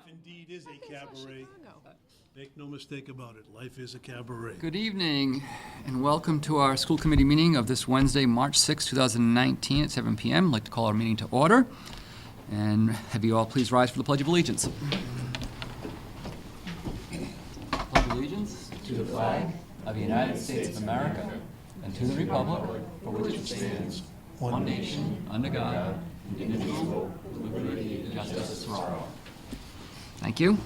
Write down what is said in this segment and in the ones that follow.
indeed is a cabaret. Make no mistake about it, life is a cabaret. Good evening, and welcome to our school committee meeting of this Wednesday, March 6, 2019 at 7 p.m. I'd like to call our meeting to order, and have you all please rise for the Pledge of Allegiance. Pledge allegiance to the flag of the United States of America and to the republic for which it stands, one nation, under God, indivisible, with liberty and justice for all. Thank you.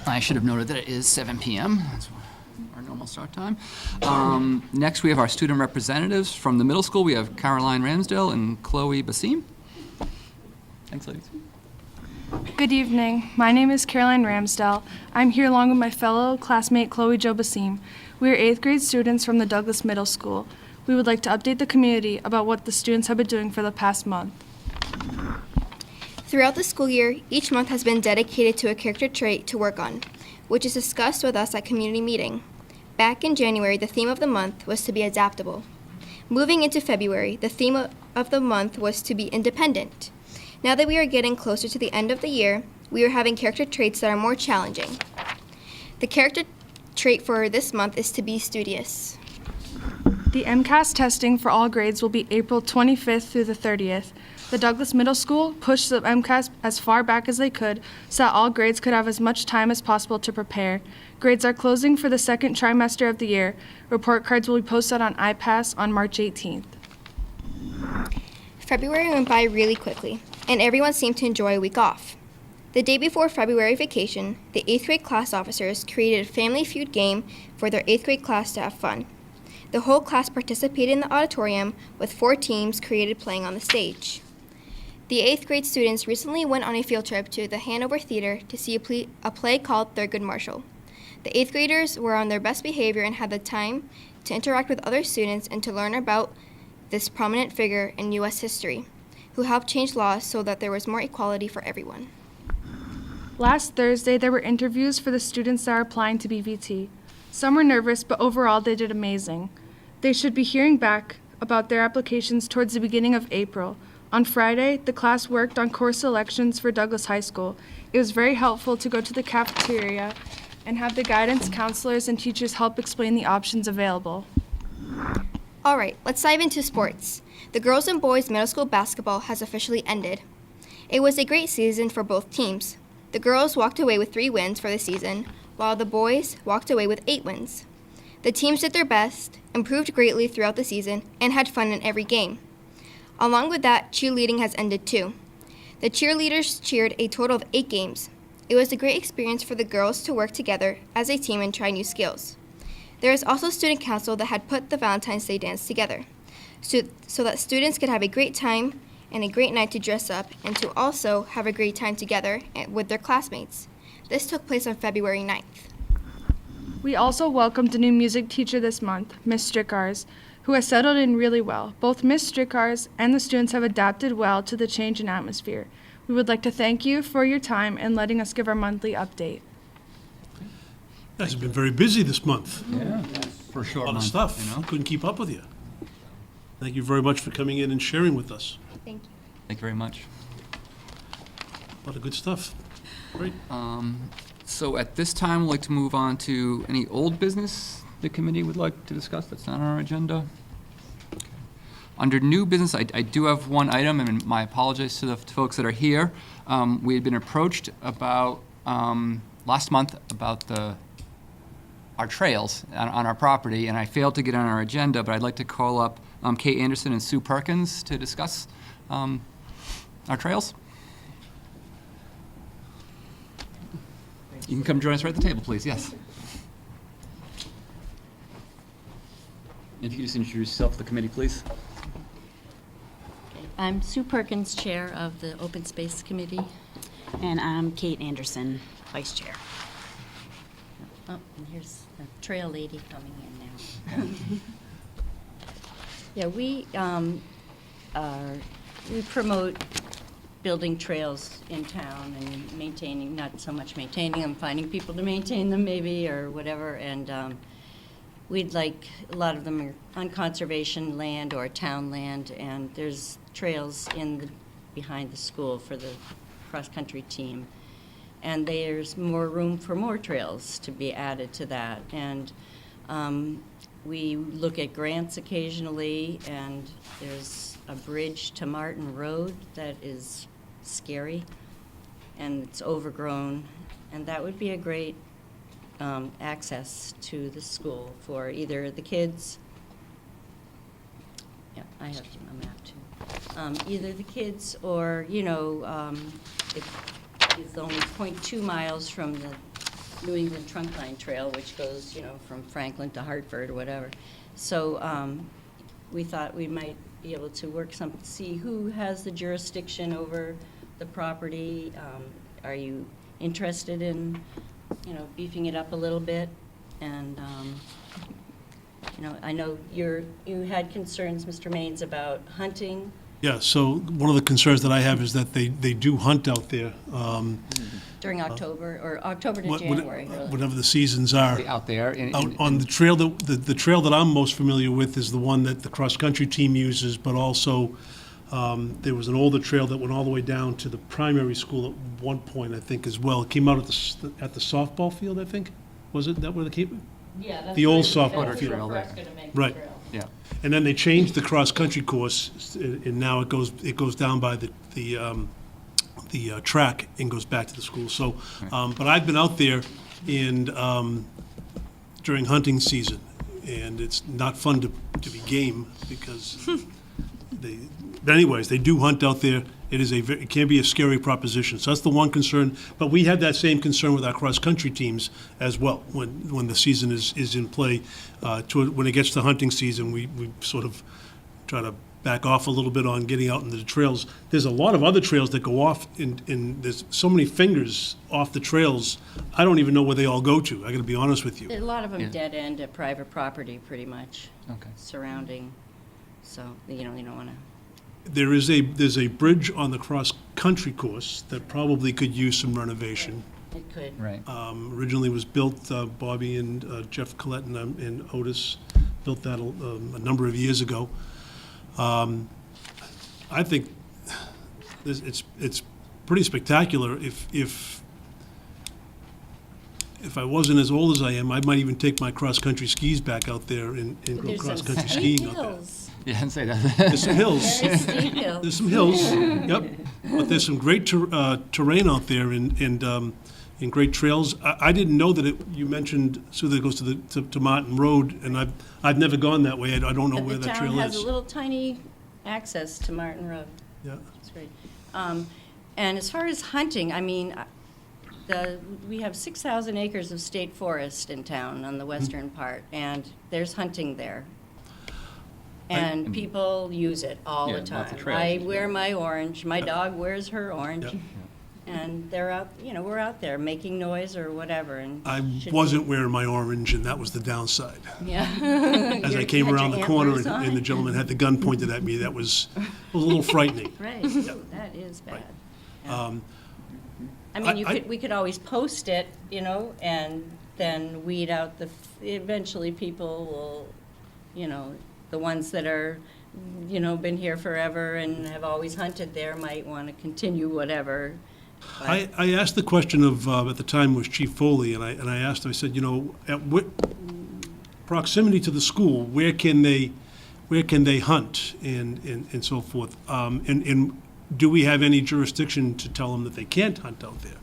I should have noted that it is 7 p.m. That's our normal start time. Next, we have our student representatives from the middle school. We have Caroline Ramsdale and Chloe Basim. Thanks, ladies. Good evening. My name is Caroline Ramsdell. I'm here along with my fellow classmate Chloe Jo Basim. We are 8th grade students from the Douglas Middle School. We would like to update the community about what the students have been doing for the past month. Throughout the school year, each month has been dedicated to a character trait to work on, which is discussed with us at community meeting. Back in January, the theme of the month was to be adaptable. Moving into February, the theme of the month was to be independent. Now that we are getting closer to the end of the year, we are having character traits that are more challenging. The character trait for this month is to be studious. The MCAS testing for all grades will be April 25th through the 30th. The Douglas Middle School pushed the MCAS as far back as they could so that all grades could have as much time as possible to prepare. Grades are closing for the second trimester of the year. Report cards will be posted on iPass on March 18th. February went by really quickly, and everyone seemed to enjoy a week off. The day before February vacation, the 8th grade class officers created a Family Feud game for their 8th grade class to have fun. The whole class participated in the auditorium with 4 teams created playing on the stage. The 8th grade students recently went on a field trip to the Hanover Theater to see a play called Thurgood Marshall. The 8th graders were on their best behavior and had the time to interact with other students and to learn about this prominent figure in U.S. history, who helped change laws so that there was more equality for everyone. Last Thursday, there were interviews for the students that are applying to BVT. Some were nervous, but overall they did amazing. They should be hearing back about their applications towards the beginning of April. On Friday, the class worked on course selections for Douglas High School. It was very helpful to go to the cafeteria and have the guidance counselors and teachers help explain the options available. All right, let's dive into sports. The girls and boys middle school basketball has officially ended. It was a great season for both teams. The girls walked away with 3 wins for the season, while the boys walked away with 8 wins. The teams did their best, improved greatly throughout the season, and had fun in every game. Along with that, cheerleading has ended too. The cheerleaders cheered a total of 8 games. It was a great experience for the girls to work together as a team and try new skills. There is also student council that had put the Valentine's Day dance together, so that students could have a great time and a great night to dress up and to also have a great time together with their classmates. This took place on February 9th. We also welcomed a new music teacher this month, Miss Strickars, who has settled in really well. Both Miss Strickars and the students have adapted well to the change in atmosphere. We would like to thank you for your time and letting us give our monthly update. You guys have been very busy this month. Yeah, for a A short lot of month, stuff. you know. Couldn't keep up with you. Thank you very much for coming in and sharing with us. Thank you. Thank you very much. A lot of good stuff. Great. So at this time, we'd like to move on to any old business the committee would like to discuss that's not on our agenda. Okay. Under new business, I do have one item, and my apologies to the folks that are here. We had been approached about, last month, about our trails on our property, and I failed to get on our agenda, but I'd like to call up Kate Anderson and Sue Perkins to discuss our trails. You can come join us right at the table, please. Yes. If you could just introduce yourself to the committee, please. I'm Sue Perkins, Chair of the Open Space Committee. And I'm Kate Anderson, Vice Chair. Oh, and here's the trail lady coming in now. Yeah, we promote building trails in town and maintaining, not so much maintaining them, finding people to maintain them maybe or whatever. And we'd like, a lot of them are on conservation land or town land, and there's trails behind the school for the cross-country team. And there's more room for more trails to be added to that. And we look at grants occasionally, and there's a bridge to Martin Road that is scary, and it's overgrown, and that would be a great access to the school for either the kids. Yeah, I have a map too. Either the kids or, it's only 0.2 miles from the New England Trunkline Trail, which goes, from Franklin to Hartford or whatever. So we thought we might be able to see who has the jurisdiction over the property. Are you interested in, beefing it up a little bit? And, I know you had concerns, Mr. Maines, about hunting. Yeah, so one of the concerns that I have is that they do hunt out there. During October, or October to what- January, really. Whatever the seasons are. Out there. Out on the trail, the trail that I'm most familiar with is the one that the cross-country team uses, but also there was an older trail that went all the way down to the primary school at one point, I think, as well. It came out at the softball field, I think. Was it that where they came? Yeah, that's The old right. softball That's field. where Fresca to make the Right. trail. Yeah. And then they changed the cross-country course, and now it goes down by the track and goes back to the school. So, but I've been out there during hunting season, and it's not fun to be game because but anyways, they do hunt out there. It can be a scary proposition. So that's the one concern. But we had that same concern with our cross-country teams as well. When the season is in play, when it gets to hunting season, we sort of try to back off a little bit on getting out into the trails. There's a lot of other trails that go off, and there's so many fingers off the trails. I don't even know where they all go to. I got to be honest with you. A lot of them Yeah. dead end at private property, pretty much, Okay. surrounding, so, you don't want to. There's a bridge on the cross-country course that probably could use some renovation. It could. Right. Originally was built, Bobby and Jeff Collette and Otis built that a number of years ago. I think it's pretty spectacular. If I wasn't as old as I am, I might even take my cross-country skis back out there and go There's some cross-country steep skiing out there. hills. Yeah, and say that. There's some hills. Very steep hills. There's some hills, yep. But there's some great terrain out there and great trails. I didn't know that you mentioned, so that it goes to Martin Road, and I've never gone that way. I don't know But where the that town trail has a is. little tiny access to Martin Road. Yeah. It's great. And as far as hunting, I mean, we have 6,000 acres of state forest in town on the western part, and there's hunting there. And people use it all Yeah, the lots time. of trails, I wear my orange, my dog wears her orange, Yep. and they're out, we're out there making noise or whatever, and. I should- wasn't wearing my orange, and that was the downside. Yeah. As I You came had around your the corner antlers and on. the gentleman had the gun pointed at me, that was a little frightening. Right, that is bad. Yeah. I mean, I- we could always post it, and then weed out eventually people will, the ones that are, been here forever and have always hunted there might want to continue whatever. But- I asked the question of, at the time was Chief Foley, and I asked him, I said, at what proximity to the school, where can they hunt and so forth? And do we have any jurisdiction to tell them that they can't hunt out there?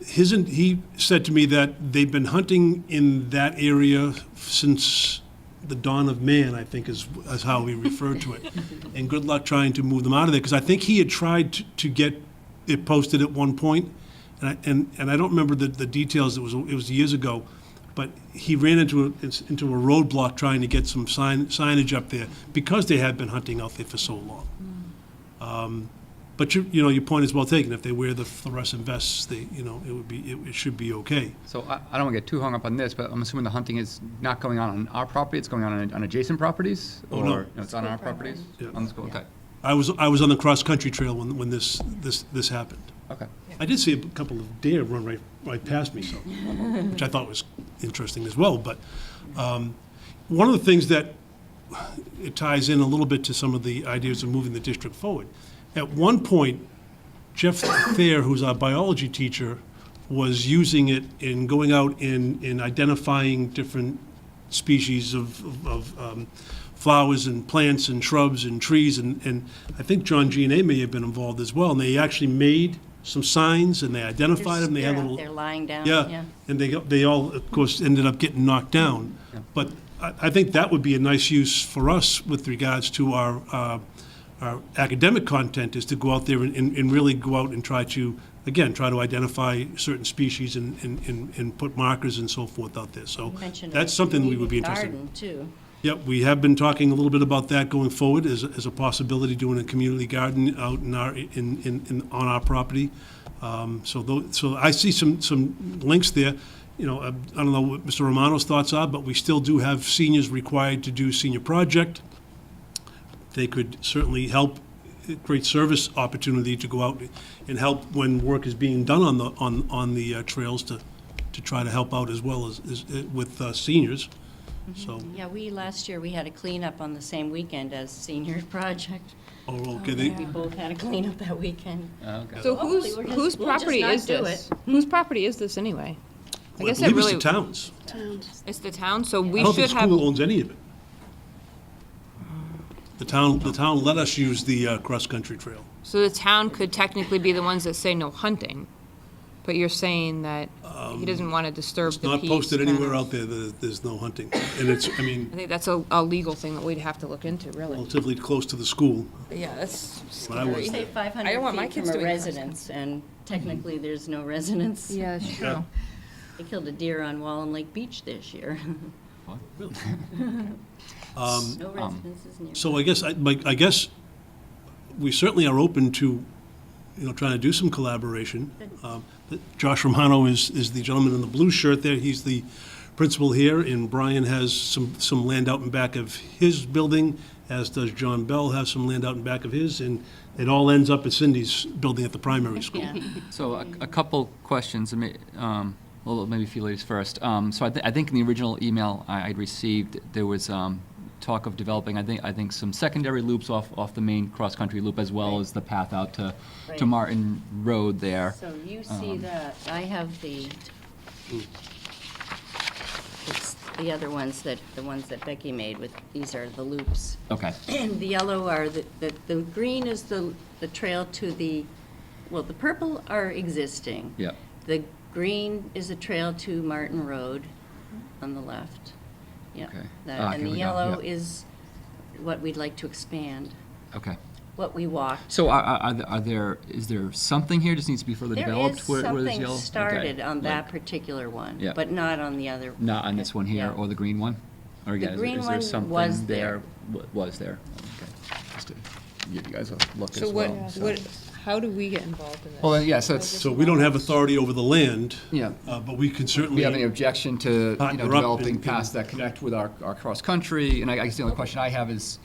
He said to me that they've been hunting in that area since the dawn of man, I think is how we refer to it. And good luck trying to move them out of there, because I think he had tried to get it posted at one point, and I don't remember the details. It was years ago, but he ran into a roadblock trying to get some signage up there because they had been hunting out there for so long. But your point is well taken. If they wear the fluorescent vests, it should be okay. So I don't want to get too hung up on this, but I'm assuming the hunting is not going on our property, it's going on adjacent properties? Oh, no. Or it's on our properties? Yeah. On the school, okay. I was on the cross-country trail when this happened. Okay. I did see a couple of deer run right past me, so, which I thought was interesting as well. But one of the things that it ties in a little bit to some of the ideas of moving the district forward. At one point, Jeff Thayer, who's our biology teacher, was using it in going out in identifying different species of flowers and plants and shrubs and trees, and I think John G&A may have been involved as well, and they actually made some signs, and they identified them, they had They're little... out there lying down, Yeah, yeah. and they all, of course, ended up getting knocked down. But I think that would be a nice use for us with regards to our academic content, is to go out there and really go out and try to, again, try to identify certain species and put markers and so forth out there. So You mentioned that's a something we would be community interested in. garden, too. Yep, we have been talking a little bit about that going forward as a possibility, doing a community garden out in on our property. So I see some links there. You know, I don't know what Mr. Romano's thoughts are, but we still do have seniors required to do senior project. They could certainly help, great service opportunity to go out and help when work is being done on the trails to try to help out as well as with seniors. So, Yeah, last year, we had a cleanup on the same weekend as senior project. oh, okay, We both had a cleanup that weekend. Okay. So Hopefully we'll just- whose we'll just property not is do this? it. Whose property is this anyway? I well, I guess that believe it's really, the town's. it's the town, so I we don't think should the have, school owns any of it. The town let us use the cross-country trail. so the town could technically be the ones that say no hunting. But you're saying that he doesn't want to disturb It's the not peace. posted kind anywhere of- out there that there's no hunting. And it's, I mean, I think that's a legal thing that we'd have to look into, really. relatively close to the school. Yeah, that's When I was scary. Say I 500 don't want my feet kids from a doing residence, and technically, there's no residence. Yeah, that's true. They killed a deer on Wallen Lake Beach this year. Really? No residences near. So I guess we certainly are open to, trying to do some collaboration. Josh Romano is the gentleman in the blue shirt there. He's the principal here, and Brian has some land out in back of his building, as does John Bell have some land out in back of his, and it all ends up at Cindy's building at the primary school. Yeah. So a couple questions, well, maybe a few ladies first. So I think in the original email I'd received, there was talk of developing, I think some secondary loops off the main cross-country loop, as well as the path out to Right. Martin Road there. So you see that, I have it's the other ones the ones that Becky made these are the loops. Okay, And the yellow are, the green is the trail to the purple are existing. yeah. The green is a trail to Martin Road on the left. Yeah. Okay. That- Ah, And here the we go, yellow yeah. is what we'd like to expand, Okay. what we walked. So is there something here just needs to be further There developed? is where there's something yellow? Okay. started on that Like, particular one, Yeah. but not on the other. Not on this one here, Yeah. or the green one? Or The again, is green there one something was there. Was there? Okay. Just to give you guys a look as So well. what, how do we get involved in this? Well, yeah, so it's, So we don't have authority over the land, yeah. but we can Do certainly... we have any objection to, Partner up developing and- paths that connect with our cross-country? And I guess the only question I have is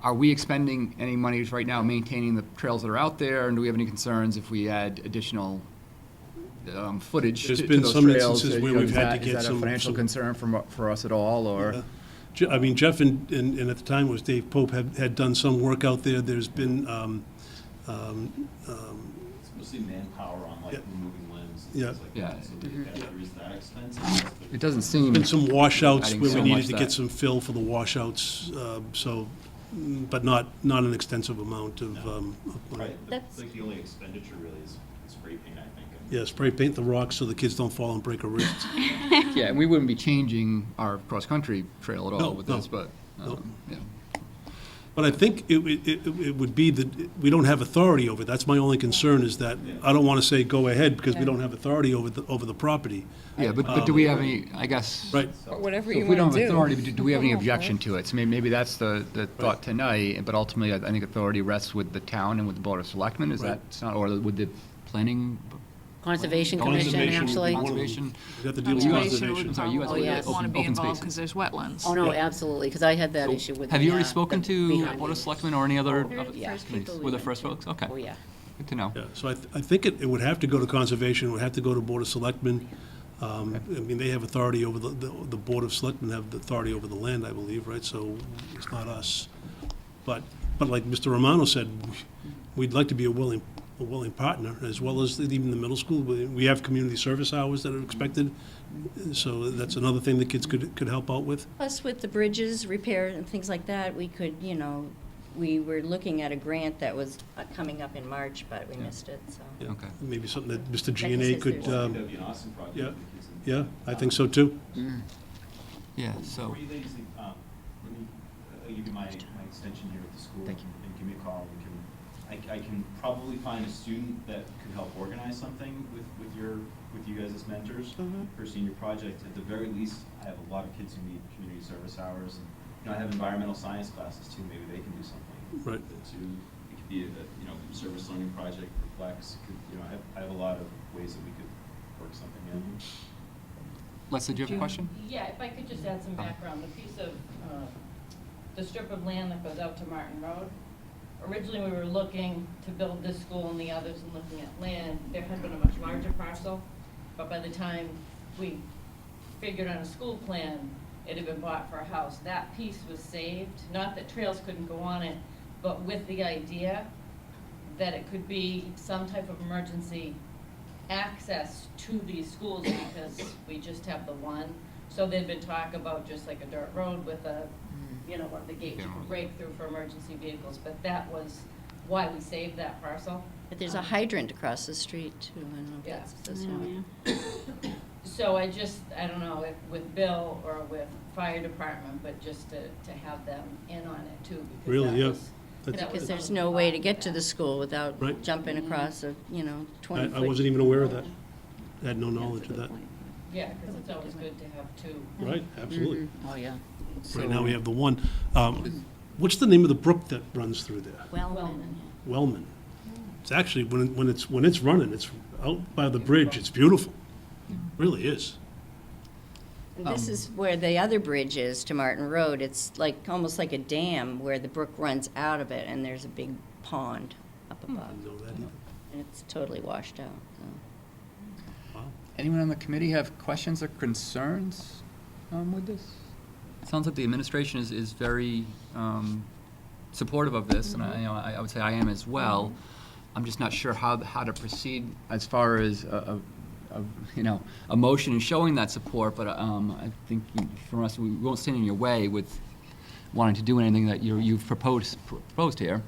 are we expending any monies right now maintaining the trails that are out there? And do we have any concerns if we add additional footage There's to been those some trails? instances where You know, we've is had that- to get Is that some- a financial some- concern for us at all, or? I mean, Jeff and at the time was Dave Pope had done some work out there. There's been, It's mostly manpower on like Yeah. removing limbs Yeah. and things like Yeah. that. So there is that expense. and that's the- It doesn't seem. been some washouts adding where we so needed much to that- get some fill for the washouts, but not an extensive amount of money. Right, That's- it's like the only expenditure really is spray paint, I think. and- Yeah, spray paint the rocks so the kids don't fall and break a wrist. Yeah, and we wouldn't be changing our cross-country trail at No, all with no. this, but, No. yeah. But I think it would be that, we don't have authority over it. That's my only concern, is that I don't want to say go ahead because we don't have authority over the property. Yeah, but do we have any, I guess? Right. Whatever So you if we don't want to have do. authority, do we have any objection to it? So maybe that's the thought tonight, but ultimately, I think authority rests with the town and with the Board of Selectmen, is Right. that, not, or with the planning? Conservation Commission, Conservation. actually. Conservation? We have to deal with You guys- conservation. I'm sorry, you guys Oh, with yes. open- Want to be open involved spaces. because there's wetlands. Oh, no, absolutely, because I had that issue with. Have the, you already the spoken to behind Board of it. Selectmen or any other? They're the other first committees? people we We're the went first to. folks? Okay, Oh, yeah. good to know. Yeah, so I think it would have to go to conservation, it would have to go to Board of Selectmen. I mean, they have authority over the Board of Selectmen have the authority over the land, I believe, right? So it's not us. But like Mr. Romano said, we'd like to be a willing partner, as well as even the middle school. We have community service hours that are expected, so that's another thing the kids could help out with. Plus with the bridges repair and things like that, we could, we were looking at a grant that was coming up in March, but we missed it, so. Yeah, Okay. Maybe something that Mr. Like I G&A said, could, there's- I think that'd be an awesome project yeah. for the kids. And, yeah, I think so too. Yeah, so, Before you leave, Steve, let me give you my extension here at the school. Thank you. And give me a call. I can probably find a student that could help organize something with you guys as mentors for a senior project. At the very least, I have a lot of kids who need community service hours, and I have environmental science classes too. Maybe they can do something. Right. It could be a service learning project for Flex. I have a lot of ways that we could work something in. Leslie, do you have a question? Yeah, if I could just add some background, the piece of, the strip of land that goes out to Martin Road. Originally, we were looking to build this school and the others and looking at land. There had been a much larger parcel, but by the time we figured on a school plan, it had been bought for a house. That piece was saved, not that trails couldn't go on it, but with the idea that it could be some type of emergency access to these schools because we just have the one. So there'd been talk about just like a dirt road with a, one of the gates you could break through for emergency vehicles, but that was why we saved that parcel. But there's a hydrant across the street too, I don't know if Yeah. that's associated. So I don't know if with Bill or with fire department, but just to have them in on it too. Because Really, that yeah. was- That's- that was Because there's something no we way thought to get to about. the school without Right. jumping across a, 20-foot. I wasn't even aware of that. I had no knowledge of that. Yeah, because it's always good to have two. Right, absolutely. Oh, yeah. Right now, we have the one. What's the name of the brook that runs through there? Wellman. Wellman. It's actually, when it's running, it's out by the bridge, it's beautiful. Really is. And this is where the other bridge is to Martin Road. It's almost like a dam where the brook runs out of it and there's a big pond up I above. didn't know that either. And it's totally washed out, so. Wow. Anyone on the committee have questions or concerns with this? It sounds like the administration is very supportive of this, and I would say I am as well. I'm just not sure how to proceed as far as a motion and showing that support, but I think for us, we won't stand in your way with wanting to do anything that you've proposed here.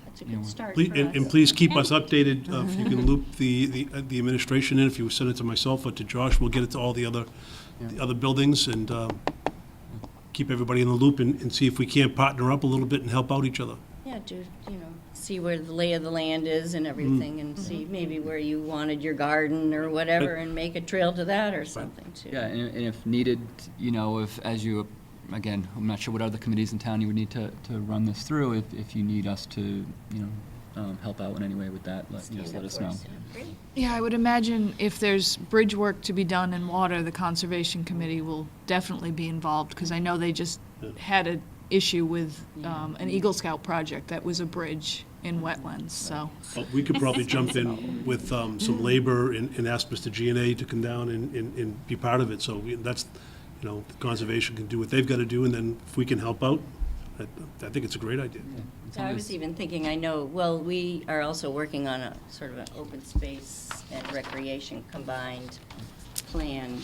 That's a good start Please- for And us. please keep us updated. If you can loop the administration in, if you send it to myself or to Josh, we'll get it to all the other buildings and keep everybody in the loop and see if we can't partner up a little bit and help out each other. Yeah, see where the lay of the land is and everything, and see maybe where you wanted your garden or whatever, and make a trail to that or something too. Yeah, and if needed, again, I'm not sure what other committees in town you would need to run this through. If you need us to, help out in any way with that, let us know. Great. Yeah, I would imagine if there's bridge work to be done in water, the Conservation Committee will definitely be involved, because I know they just had an issue with an Eagle Scout project that was a bridge in wetlands, so. But we could probably jump in with some labor and ask Mr. G&A to come down and be part of it. So that's, the conservation can do what they've got to do, and then if we can help out, I think it's a great idea. So I was even thinking, we are also working on a sort of an open space and recreation combined plan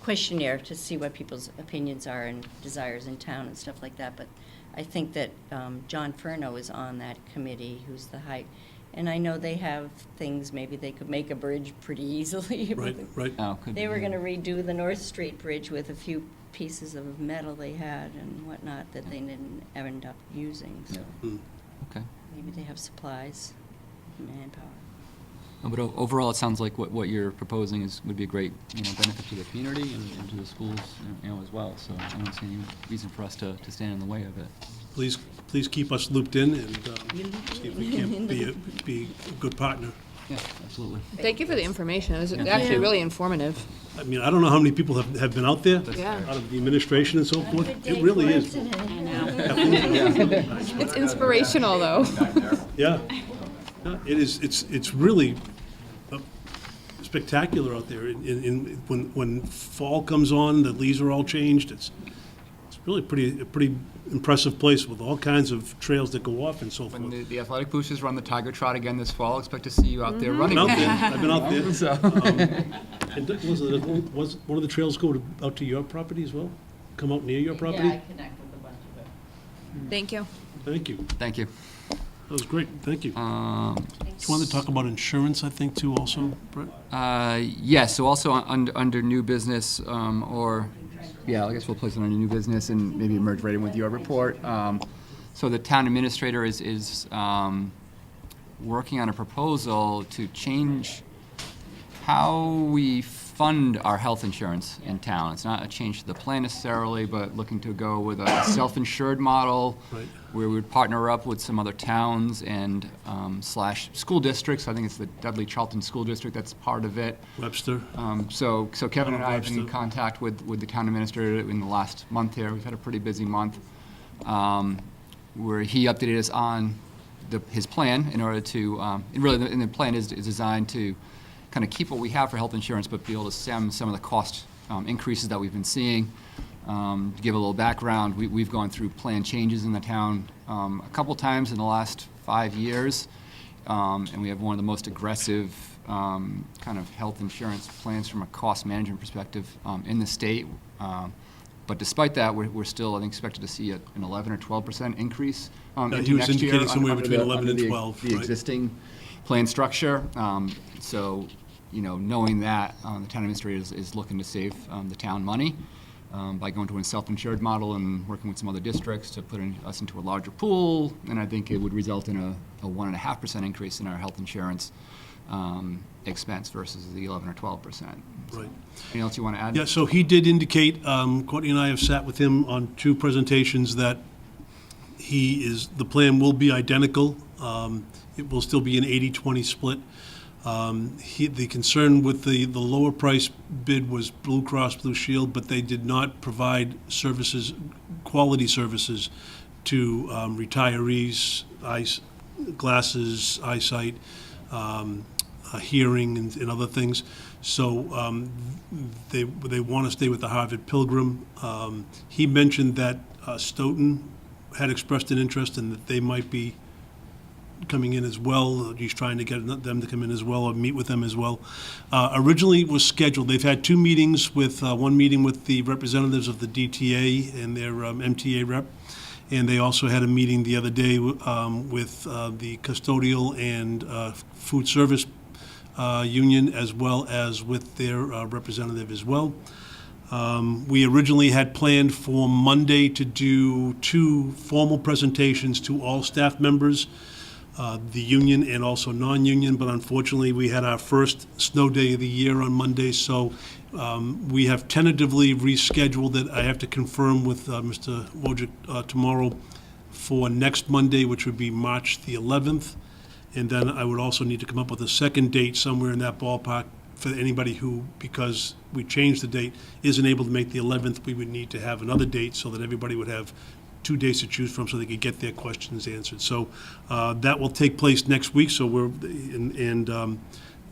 questionnaire to see what people's opinions are and desires in town and stuff like that. But I think that John Furno is on that committee, who's the and I know they have things, maybe they could make a bridge pretty easily. Right. Oh, could They be, were yeah. going to redo the North Street Bridge with a few pieces of metal they had and whatnot that they didn't end up using. So Okay. maybe they have supplies, manpower. No, but overall, it sounds like what you're proposing would be a great, benefit to the community and to the schools, as well. So I don't see any reason for us to stand in the way of it. Please keep us looped in and see if we can be a good partner. Yeah, absolutely. Thank you for the information. It was actually really informative. I mean, I don't know how many people have been out there, Yeah. out of the administration and so forth. It really is. It's inspirational, though. Yeah. Yeah, it is, it's really spectacular out there. When fall comes on, the leaves are all changed. It's really a pretty impressive place with all kinds of trails that go off and so forth. When the athletic boosters run the Tiger Trot again this fall, expect to see you out there running. Been out there, I've been out there. So- And was one of the trails out to your property as well? Come out near your property? Yeah, I connect with a bunch of it. Thank you. Thank you. Thank you. That was great, thank you. Just wanted to talk about insurance, I think, too, also, Brett? Yes, so also under new business, I guess we'll place it under new business and maybe merge right in with your report. So the town administrator is working on a proposal to change how we fund our health insurance in town. It's not a change to the plan necessarily, but looking to go with a self-insured model Right. where we would partner up with some other towns and slash school districts. I think it's the Dudley Charlton School District that's part of it. Webster? So Kevin and I have been in Webster. contact with the town administrator in the last month here. We've had a pretty busy month, where he updated us on his plan in order to, and the plan is designed to kind of keep what we have for health insurance, but be able to stem some of the cost increases that we've been seeing. To give a little background, we've gone through plan changes in the town a couple times in the last 5 years, and we have one of the most aggressive kind of health insurance plans from a cost management perspective in the state. But despite that, we're still, I think, expected to see an 11 or 12% increase into he was next year indicating somewhere under between the- 11 and under the- 12, The right. existing plan structure. So, knowing that, the town administrator is looking to save the town money by going to a self-insured model and working with some other districts to put us into a larger pool. And I think it would result in a 1.5% increase in our health insurance expense versus the 11 or 12%. Right. Anything else you want to add? Yeah, so he did indicate, Courtney and I have sat with him on 2 presentations, that the plan will be identical. It will still be an 80-20 split. The concern with the lower price bid was Blue Cross Blue Shield, but they did not provide services, quality services to retirees, glasses, eyesight, hearing, and other things. So they want to stay with the Harvard Pilgrim. He mentioned that Stoughton had expressed an interest and that they might be coming in as well. He's trying to get them to come in as well or meet with them as well. Originally it was scheduled, they've had 2 meetings with, one meeting with the representatives of the DTA and their MTA rep, and they also had a meeting the other day with the custodial and food service union, as well as with their representative as well. We originally had planned for Monday to do 2 formal presentations to all staff members, the union and also non-union, but unfortunately, we had our first snow day of the year on Monday, so we have tentatively rescheduled it. I have to confirm with Mr. Wojcik tomorrow for next Monday, which would be March the 11th, and then I would also need to come up with a second date somewhere in that ballpark for anybody who, because we changed the date, isn't able to make the 11th, we would need to have another date so that everybody would have 2 days to choose from so they could get their questions answered. So that will take place next week, so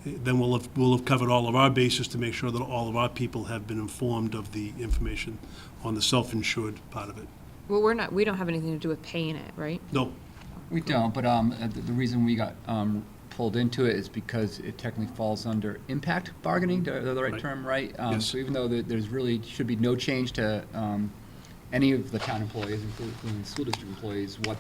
then we'll have covered all of our bases to make sure that all of our people have been informed of the information on the self-insured part of it. Well, we don't have anything to do with paying it, right? No, We don't, but the reason we got pulled into it is because it technically falls under impact bargaining, the right Right. term, right? Yes. So even though there's really should be no change to any of the town employees, including the school district employees, what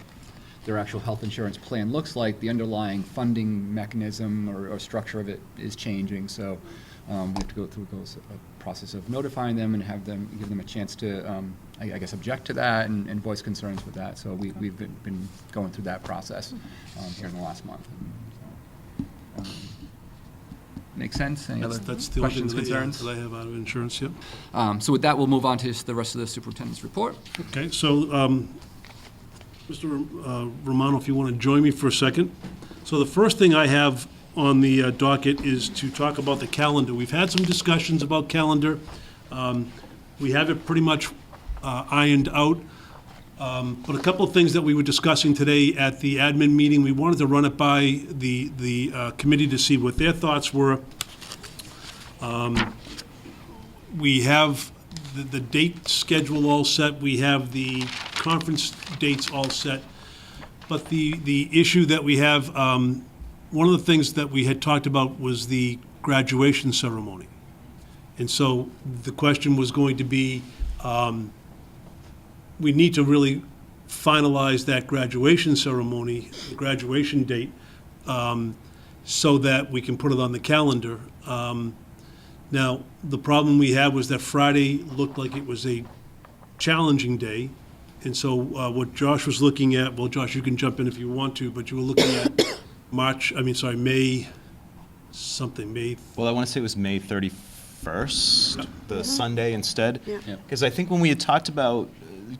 their actual health insurance plan looks like, the underlying funding mechanism or structure of it is changing. So we have to go through a process of notifying them and give them a chance to, I guess, object to that and voice concerns with that. So we've been going through that process here in the last month. Make sense? Any other that's the only thing questions, concerns? that I have out of insurance, yep. So with that, we'll move on to the rest of the superintendent's report. Okay, so, Mr. Romano, if you want to join me for a second. So the first thing I have on the docket is to talk about the calendar. We've had some discussions about calendar. We have it pretty much ironed out. But a couple of things that we were discussing today at the admin meeting, we wanted to run it by the committee to see what their thoughts were. We have the date schedule all set, we have the conference dates all set. But the issue that we have, one of the things that we had talked about was the graduation ceremony. And so the question was going to be, we need to really finalize that graduation ceremony, the graduation date, so that we can put it on the calendar. Now, the problem we had was that Friday looked like it was a challenging day. And so what Josh was looking at, well, Josh, you can jump in if you want to, but you were looking at May something, May. Well, I want to say it was May 31st, the Sunday instead. Because I think when we had talked about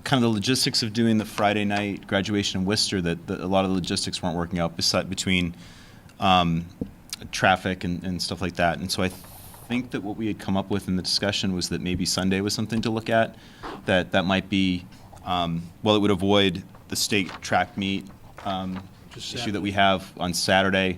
kind of the logistics of doing the Friday night graduation in Worcester, that a lot of the logistics weren't working out between traffic and stuff like that. And so I think that what we had come up with in the discussion was that maybe Sunday was something to look at, that might be, well, it would avoid the state track meet issue that we have on Saturday,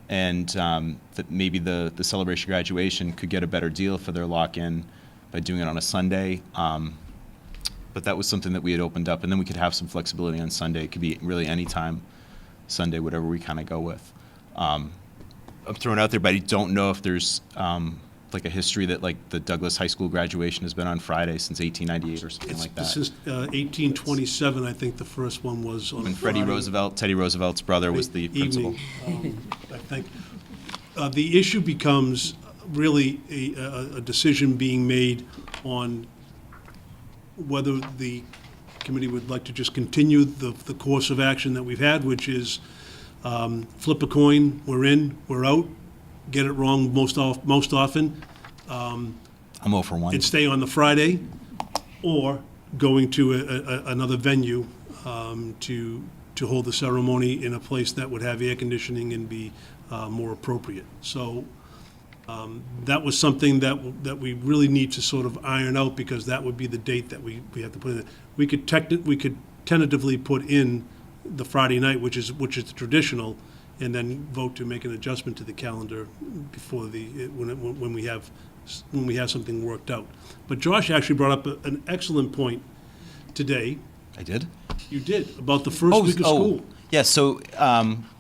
and that maybe the celebration graduation could get a better deal for their lock-in by doing it on a Sunday. But that was something that we had opened up, and then we could have some flexibility on Sunday. It could be really any time Sunday, whatever we kind of go with. I'm throwing it out there, but I don't know if there's like a history that like the Douglas High School graduation has been on Friday since 1898 or something like that. Since 1827, I think the first one was on When Friday. Teddy Roosevelt's brother was the principal. Evening, I think. The issue becomes really a decision being made on whether the committee would like to just continue the course of action that we've had, which is flip a coin, we're in, we're out, get it wrong most often. I'm 0 for 1. And stay on the Friday, or going to another venue to hold the ceremony in a place that would have air conditioning and be more appropriate. So that was something that we really need to sort of iron out, because that would be the date that we have to put in. We could tentatively put in the Friday night, which is the traditional, and then vote to make an adjustment to the calendar before when we have something worked out. But Josh actually brought up an excellent point today. I did? You did, about the first week of school. Yeah, so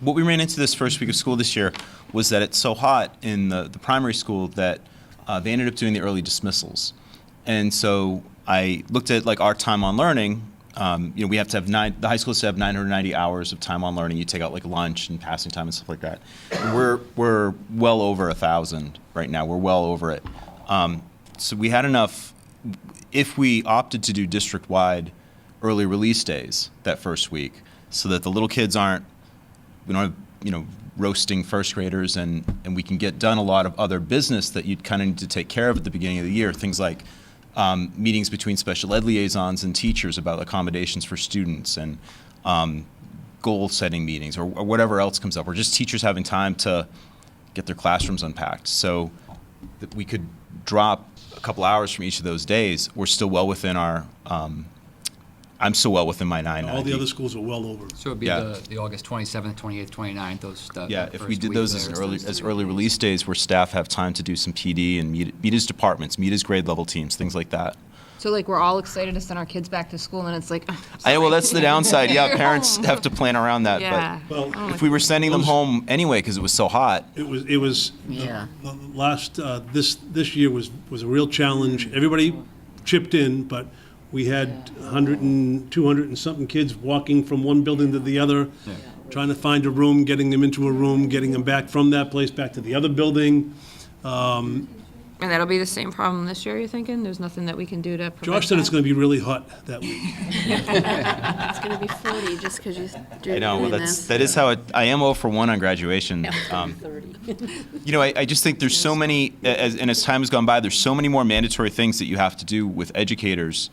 what we ran into this first week of school this year was that it's so hot in the primary school that they ended up doing the early dismissals. And so I looked at like our time on learning. We have to have the high school has to have 990 hours of time on learning. You take out like lunch and passing time and stuff like that. And we're well over 1,000 right now. We're well over it. So we had enough. If we opted to do district-wide early release days that first week, so that the little kids we don't have, roasting first graders, and we can get done a lot of other business that you'd kind of need to take care of at the beginning of the year, things like meetings between special ed liaisons and teachers about accommodations for students, and goal-setting meetings, or whatever else comes up, or just teachers having time to get their classrooms unpacked. So that we could drop a couple hours from each of those days. We're still well within our I'm still well within my 990. All the other schools are well over. So it'd be Yeah. the August 27th, 28th, 29th, Yeah, if we first did week those there. as early release days where staff have time to do some PD and meet as departments, meet as grade level teams, things like that. So like, we're all excited to send our kids back to school, and it's like, Well, that's the downside. Yeah, parents have to plan around that. yeah. Well, But if we were sending them home anyway because it was so hot, It was Yeah. the last this year was a real challenge. Everybody chipped in, but we had 100 and 200 and something kids walking from one building to the other, trying to find a room, getting them into a room, getting them back from that place back to the other building. And that'll be the same problem this year, you're thinking? There's nothing that we can do to prevent Josh said it's going to be really hot that week. It's going to be 40 just because you do I know. Well, that is how I am 0 for 1 on graduation. 30. I just think there's so many, as time has gone by, there's so many more mandatory things that you have to do with educators.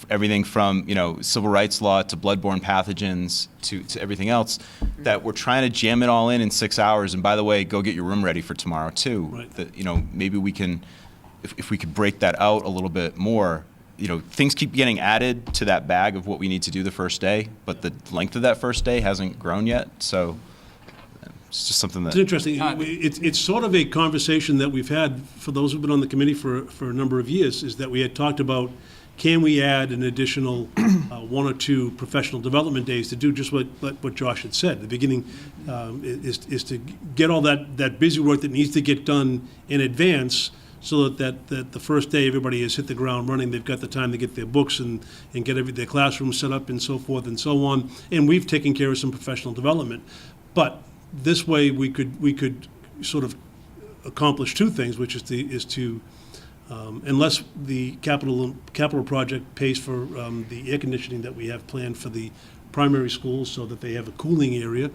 Everything from civil rights law to bloodborne pathogens to everything else, that we're trying to jam it all in 6 hours. And by the way, go get your room ready for tomorrow too. Right. That maybe we can, if we could break that out a little bit more. Things keep getting added to that bag of what we need to do the first day, but the length of that first day hasn't grown yet. So It's just something It's that, interesting. It's sort of a conversation that we've had, for those who've been on the committee for a number of years, is that we had talked about, can we add an additional 1 or 2 professional development days to do just what Josh had said. The beginning is to get all that busy work that needs to get done in advance, so that the first day everybody has hit the ground running, they've got the time to get their books and get their classrooms set up and so forth and so on. And we've taken care of some professional development. But this way, we could sort of accomplish 2 things, which is to unless the capital project pays for the air conditioning that we have planned for the primary schools, so that they have a cooling area.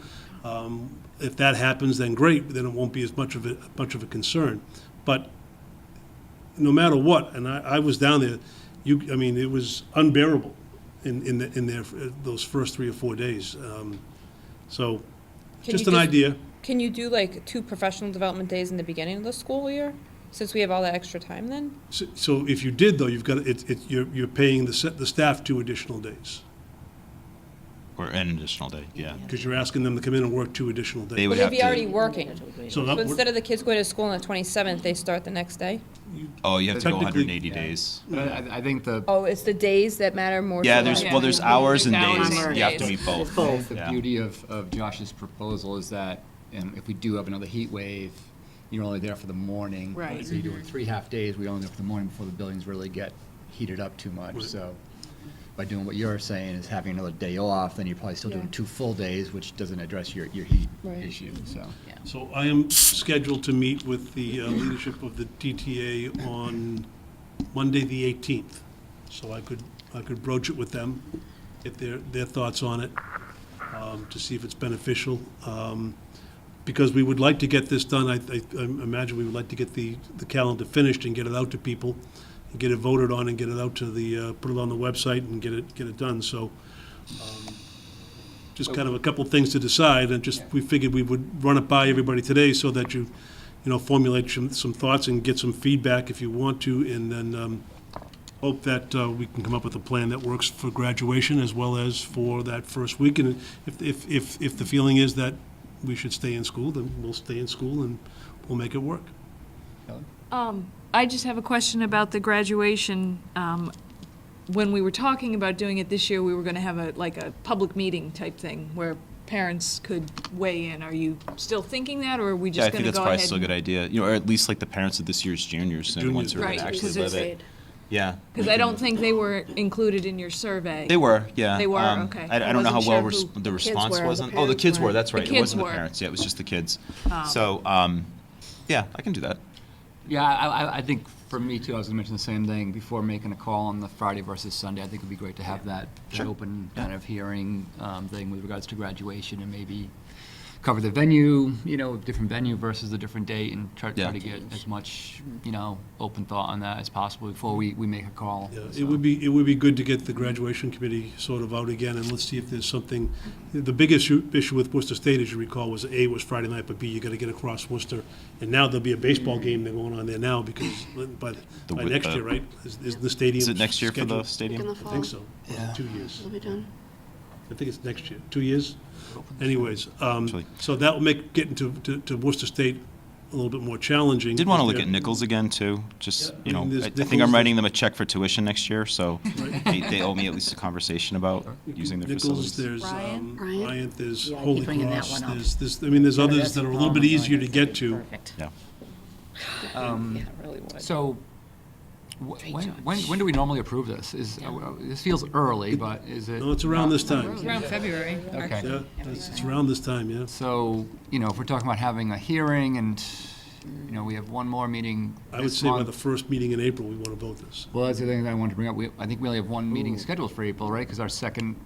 If that happens, then great. Then it won't be as much of a concern. But no matter what, and I was down there, it was unbearable in those first 3 or 4 days. So, just an idea. Can you do like 2 professional development days in the beginning of the school year, since we have all that extra time then? So if you did, though, you've got, you're paying the staff 2 additional days. or an additional day, yeah. Because you're asking them to come in and work 2 additional days. They would But have they'd be to- already working. So So instead of the kids going to school on the 27th, they start the next day? Oh, you have to go Technically- 180 days. But I think the, Oh, it's the days that matter more. Yeah, so there's, than- well, there's hours and Hours days. and You have to days. meet both. Both. the Yeah. beauty of Josh's proposal is that, if we do have another heat wave, you're only there for the morning. Right. So you're doing 3 half-days, we only there for the morning before the buildings really get heated up too much, so. By doing what you're saying is having another day off, then you're probably still doing Yeah. 2 full days, which doesn't address your heat Right. issue, so. So I am scheduled to meet with the leadership of the DTA on Monday, the 18th. So I could broach it with them, get their thoughts on it, to see if it's beneficial. Because we would like to get this done, I imagine we would like to get the calendar finished and get it out to people, and get it voted on and get it out to put it on the website and get it done. So just kind of a couple things to decide, and we figured we would run it by everybody today so that you formulate some thoughts and get some feedback if you want to, and then hope that we can come up with a plan that works for graduation as well as for that first week. And if the feeling is that we should stay in school, then we'll stay in school and we'll make it work. I just have a question about the graduation. When we were talking about doing it this year, we were going to have a public meeting type thing where parents could weigh in. Are you still thinking that, or are we Yeah, just I going think to that's go probably ahead? still a good idea, or at least like the parents of this year's juniors, and the ones who are Right, gonna actually because live it. Yeah. Because I don't think they were included in your survey. They were, yeah. They were? Okay. I don't know how wasn't well sure who the response were, the was. Oh, the parents kids were. were, that's The right. It kids wasn't the were. parents, yeah, it was just the kids. Oh. So, yeah, I can do that. Yeah, I think for me too, I was gonna mention the same thing, before making a call on the Friday versus Sunday, I think it'd be great to have that open kind of hearing thing with regards to graduation, and maybe cover the venue, different venue versus a different date, and try Yeah. to get as much, open thought on that as possible before we make a call. Yeah, So- it would be good to get the graduation committee sort of out again, and let's see if there's something. The biggest issue with Worcester State, as you recall, was A, was Friday night, but B, you gotta get across Worcester. And now there'll be a baseball game that's going on there now, because by next year, right? Is the stadium Is it next year for the scheduled? stadium? I think so. Yeah. 2 years. It'll be done. I think it's next year, 2 years? Anyways, Actually. so that will make getting to Worcester State a little bit more challenging. Did want to because look they're- at Nichols again, too, just, Yeah, I mean, there's I think Nichols, I'm writing them a check for tuition next year, so they owe me at least a conversation about using their Nichols, facilities. there's Bryant? Bryant, there's Yeah, I keep Holy bringing that Cross, one up. there's others that's that the are a little problem. bit easier to get to. Perfect. Yeah. Yeah, it really would. So, when do we normally approve this? This feels early, but is it? No, it's around this time. It's around February. Okay. Yeah, it's around this time, yeah. So, if we're talking about having a hearing and, we have one more meeting I would next say by month. the first meeting in April, we want to vote this. Well, that's the thing that I wanted to bring up. I think we only have one meeting scheduled for April, right? Because our third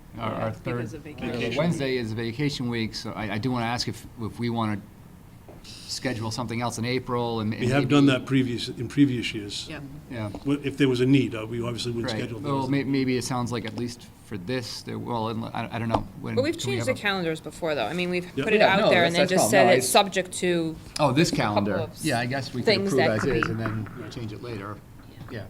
because of vacation. Wednesday is vacation week, so I do want to ask if we want to schedule something else in April and We have done that in previous years. Yeah. Yeah. If there was a need, we obviously wouldn't Right. schedule Well, those. maybe it sounds like at least for this, I don't know. But we've changed the calendars before, though. I mean, we've Yeah. put it Yeah, out no, there and then that's just fine. said No, it's subject to, Oh, this calendar. of Yeah, I guess we can things approve that as could is be- and then change it later. Yeah.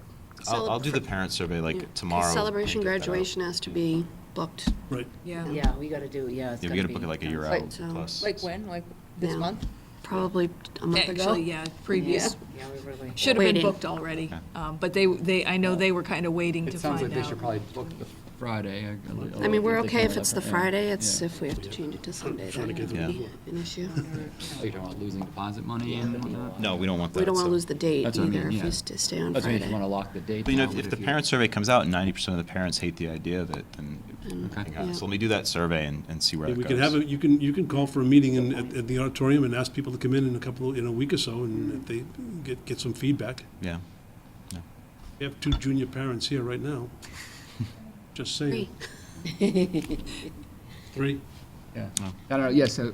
I'll do the parent survey like tomorrow. Celebration and get that out. graduation has to be booked. Right. Yeah. Yeah, we gotta do, yeah, it's Yeah, we gotta gotta book it like a year Right, out so- plus. like when? Like, This Yeah. month? Probably a month ago. Actually, yeah, previous, Yeah, we really. should have been Waiting. booked already. But they, I know they were kind of waiting to It sounds find like they should out. probably book the Friday. I mean, we're okay if it's the Friday, it's if we have to change it to Sunday, Trying to that get would be an issue. Are you talking about losing deposit money and whatnot? No, we don't want that. We don't want so- to lose the date That's what I either mean, if yeah. we stay on That's why if you Friday. want to lock the date. But you know, down, if the you- parent survey comes out and 90% of the parents hate the idea of it, then Okay. yeah. So let me do that survey and see where Yeah, that we goes. can have you can call for a meeting at the auditorium and ask people to come in in a week or so, and if they get some feedback. Yeah. We have 2 junior parents here right now. Just saying. 3? Yeah. I don't know, yeah, so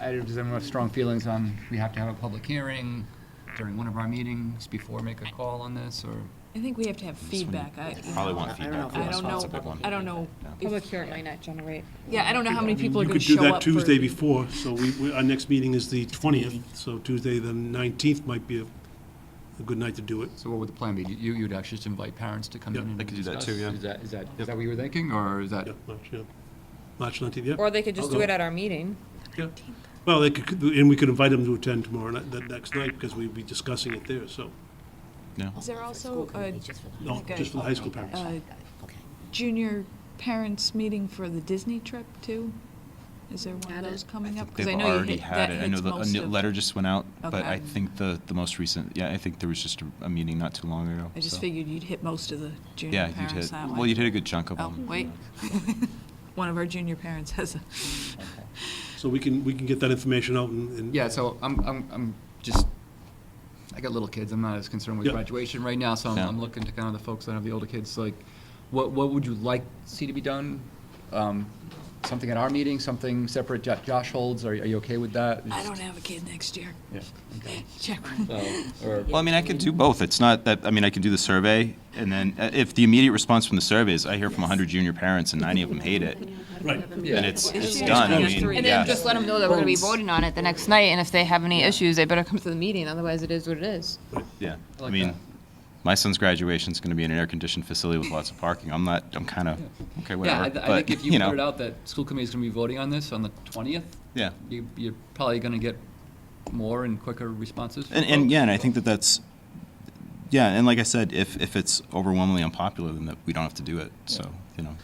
does anyone have strong feelings on, we have to have a public hearing during one of our meetings before make a call on this, or? I think we have to have feedback. Probably want feedback from I us. don't That's know, a big one. I don't know. Public hearing might not generate. Yeah, I don't know how many people are You going could to do show up that for. Tuesday before, so our next meeting is the 20th, so Tuesday the 19th might be a good night to do it. So what would the plan be? You'd actually just invite parents to come Yeah, in and I could do that discuss? too, yeah. Is that what you were thinking, or is that? Yeah, March 19th, yeah. Or they could just I'll do go. it at our meeting. Yeah. Well, and we could invite them to attend tomorrow, that next night, because we'd be discussing it there, so. Yeah. Is there also a No, Like a- just for the high school parents. junior parents meeting for the Disney trip too? Is there one of those coming up? 'Cause They've I know you already hit- had that it. I know hits the most a of- letter just went out, but Okay. I think the most recent, yeah, I think there was just a meeting not too long ago. I just so. figured you'd hit most of the junior Yeah, you'd parents hit, that way. well, you'd hit a good chunk of Oh, them. wait. One of our junior parents has a, So we can get that information out and. Yeah, so I'm just, I got little kids, I'm not as concerned with Yeah. graduation right now, so Yeah. I'm looking to kind of the folks that have the older kids, like, what would you like to see to be done? Something at our meeting, something separate Josh holds, are you okay with that? I don't have a kid next year. Yeah, okay. Check. Or, Well, I mean, I could do both. It's not that, I mean, I can do the survey, and then if the immediate response from the survey is, I hear from 100 junior parents and 90 of them hate it, Right. then it's Yeah. done. I Yeah. mean, And yeah. then just let them know that we're gonna be voting on it the next night, and if they have any issues, they better come to the meeting, otherwise it is what it is. Yeah, I I like mean, that. my son's graduation's gonna be in an air-conditioned facility with lots of parking. I'm kind of, okay, yeah, whatever. I But, think if you know, put it out that school committee's gonna be voting on this on the 20th, Yeah. you're probably gonna get more and quicker responses. from And folks. yeah, and I think that's, yeah, and like I said, if it's overwhelmingly unpopular, then that we don't have to do it. So,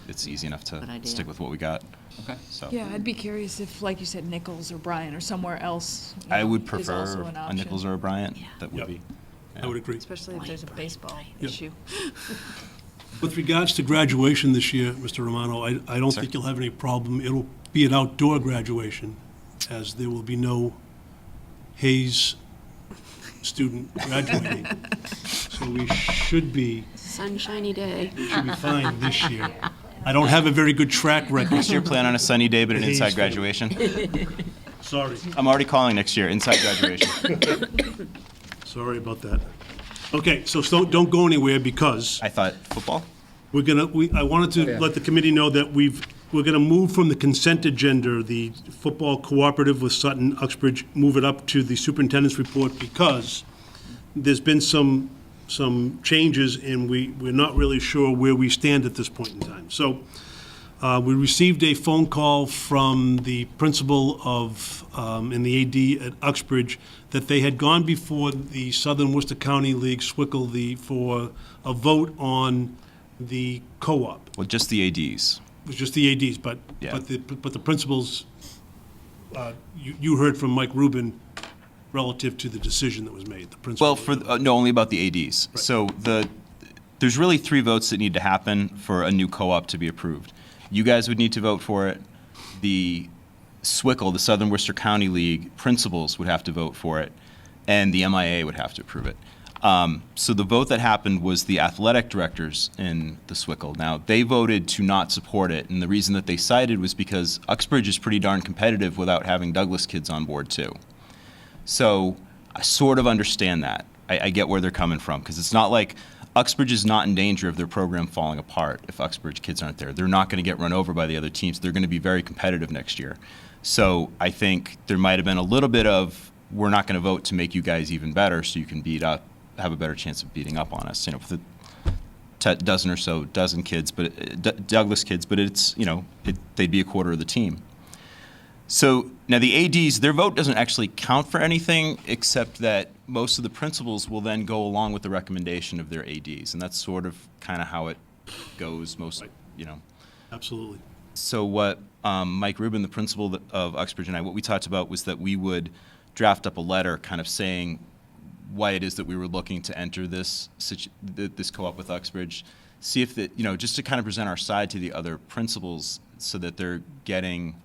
it's easy enough to idea. stick with what we got, Okay. so. Yeah, I'd be curious if, like you said, Nichols or Bryan or somewhere else. you I know, would is prefer also an a option. Nichols or a Bryant. That would Yep. be. I would agree. Especially if there's a baseball Yep. issue. With regards to graduation this year, Mr. Romano, I don't Sir. think you'll have any problem. It'll be an outdoor graduation, as there will be no Hayes student graduating. So we should be Sunshiny day. fine this year. I don't have a very good track record. Next year, plan on a sunny day, but an Hayes inside family. graduation. Sorry. I'm already calling next year, inside graduation. Sorry about that. Okay, so don't go anywhere because I thought football? I wanted Oh, to yeah. let the committee know that we're gonna move from the consent agenda, the football cooperative with Sutton Uxbridge, move it up to the superintendent's report because there's been some changes and we're not really sure where we stand at this point in time. So, we received a phone call from the principal of, and the AD at Uxbridge, that they had gone before the Southern Worcester County League, SWICL, for a vote on the co-op. Well, just the ADs. It was just the ADs, but, Yeah. but the principals, you heard from Mike Rubin relative to the decision that was made, the principal. Well, no, only about the ADs. So there's really 3 votes that need to happen for a new co-op to be approved. You guys would need to vote for it. The SWICL, the Southern Worcester County League principals would have to vote for it, and the MIA would have to approve it. So the vote that happened was the athletic directors in the SWICL. Now, they voted to not support it, and the reason that they cited was because Uxbridge is pretty darn competitive without having Douglas kids on board, too. So I sort of understand that. I get where they're coming from, because it's not like Uxbridge is not in danger of their program falling apart if Uxbridge kids aren't there. They're not going to get run over by the other teams. They're going to be very competitive next year. So I think there might have been a little bit of, we're not going to vote to make you guys even better so you can have a better chance of beating up on us. With a dozen or so, dozen kids, but Douglas kids, but it's, they'd be a quarter of the team. So now the ADs, their vote doesn't actually count for anything, except that most of the principals will then go along with the recommendation of their ADs, and that's sort of kind of how it goes most, you know. Absolutely. So what Mike Rubin, the principal of Uxbridge, and I, what we talked about was that we would draft up a letter kind of saying why it is that we were looking to enter this co-op with Uxbridge, see if that, you know, just to kind of present our side to the other principals so that they're getting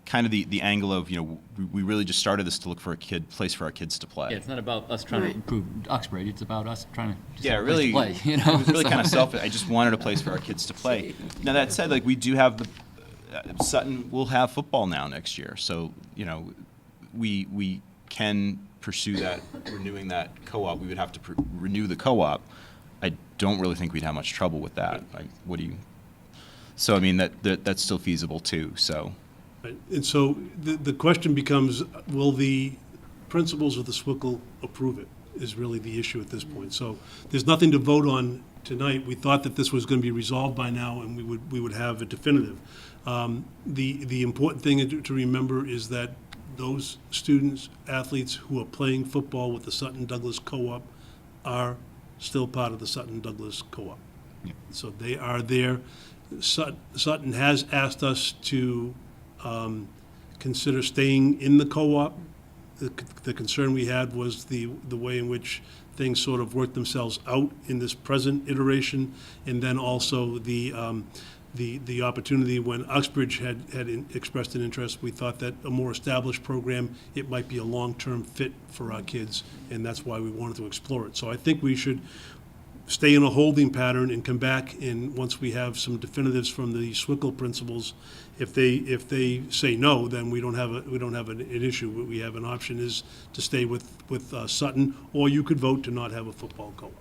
kind of the angle of, you know, we really just started this to look for a place for our kids to play. Yeah, it's not about us trying to improve Uxbridge, it's about us trying to just Yeah, have a place really, to play, you know? it was really So- kind of selfish. I just wanted a place for our kids to play. Now, that said, like, we do have Sutton will have football now next year, so, you know, we can pursue that, renewing that co-op. We would have to renew the co-op. I don't really think we'd have much trouble with that. What do you? So, I mean, that's still feasible too, so. Right. And so the question becomes, will the principals of the SWICL approve it, is really the issue at this point. So there's nothing to vote on tonight. We thought that this was going to be resolved by now, and we would have a definitive. The important thing to remember is that those students, athletes who are playing football with the Sutton Douglas Co-op are still part of the Sutton Douglas Co-op. So they are there. Sutton has asked us to consider staying in the co-op. The concern we had was the way in which things sort of worked themselves out in this present iteration, and then also the opportunity when Uxbridge had expressed an interest. We thought that a more established program, it might be a long-term fit for our kids, and that's why we wanted to explore it. So I think we should stay in a holding pattern and come back, and once we have some definitives from the SWICL principals, if they say no, then we don't have an issue. We have an option is to stay with Sutton, or you could vote to not have a football co-op,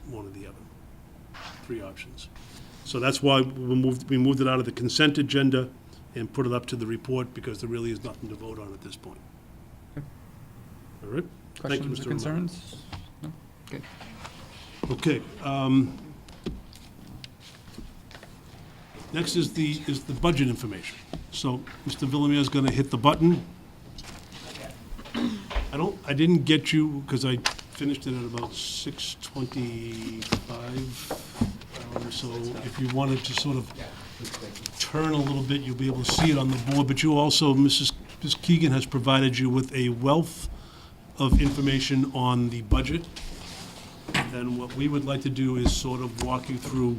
one or the other. 3 options. So that's why we moved it out of the consent agenda and put it up to the report, because there really is nothing to vote on at this point. All right? Thank you, Questions or Mr. Romano. concerns? No? Okay. Okay. Next is the budget information. So Mr. Villamere is going to hit the button. I didn't get you, because I finished it at about 6:25. So if you wanted to sort of turn a little bit, you'll be able to see it on the board. But you also, Ms. Keegan has provided you with a wealth of information on the budget. And what we would like to do is sort of walk you through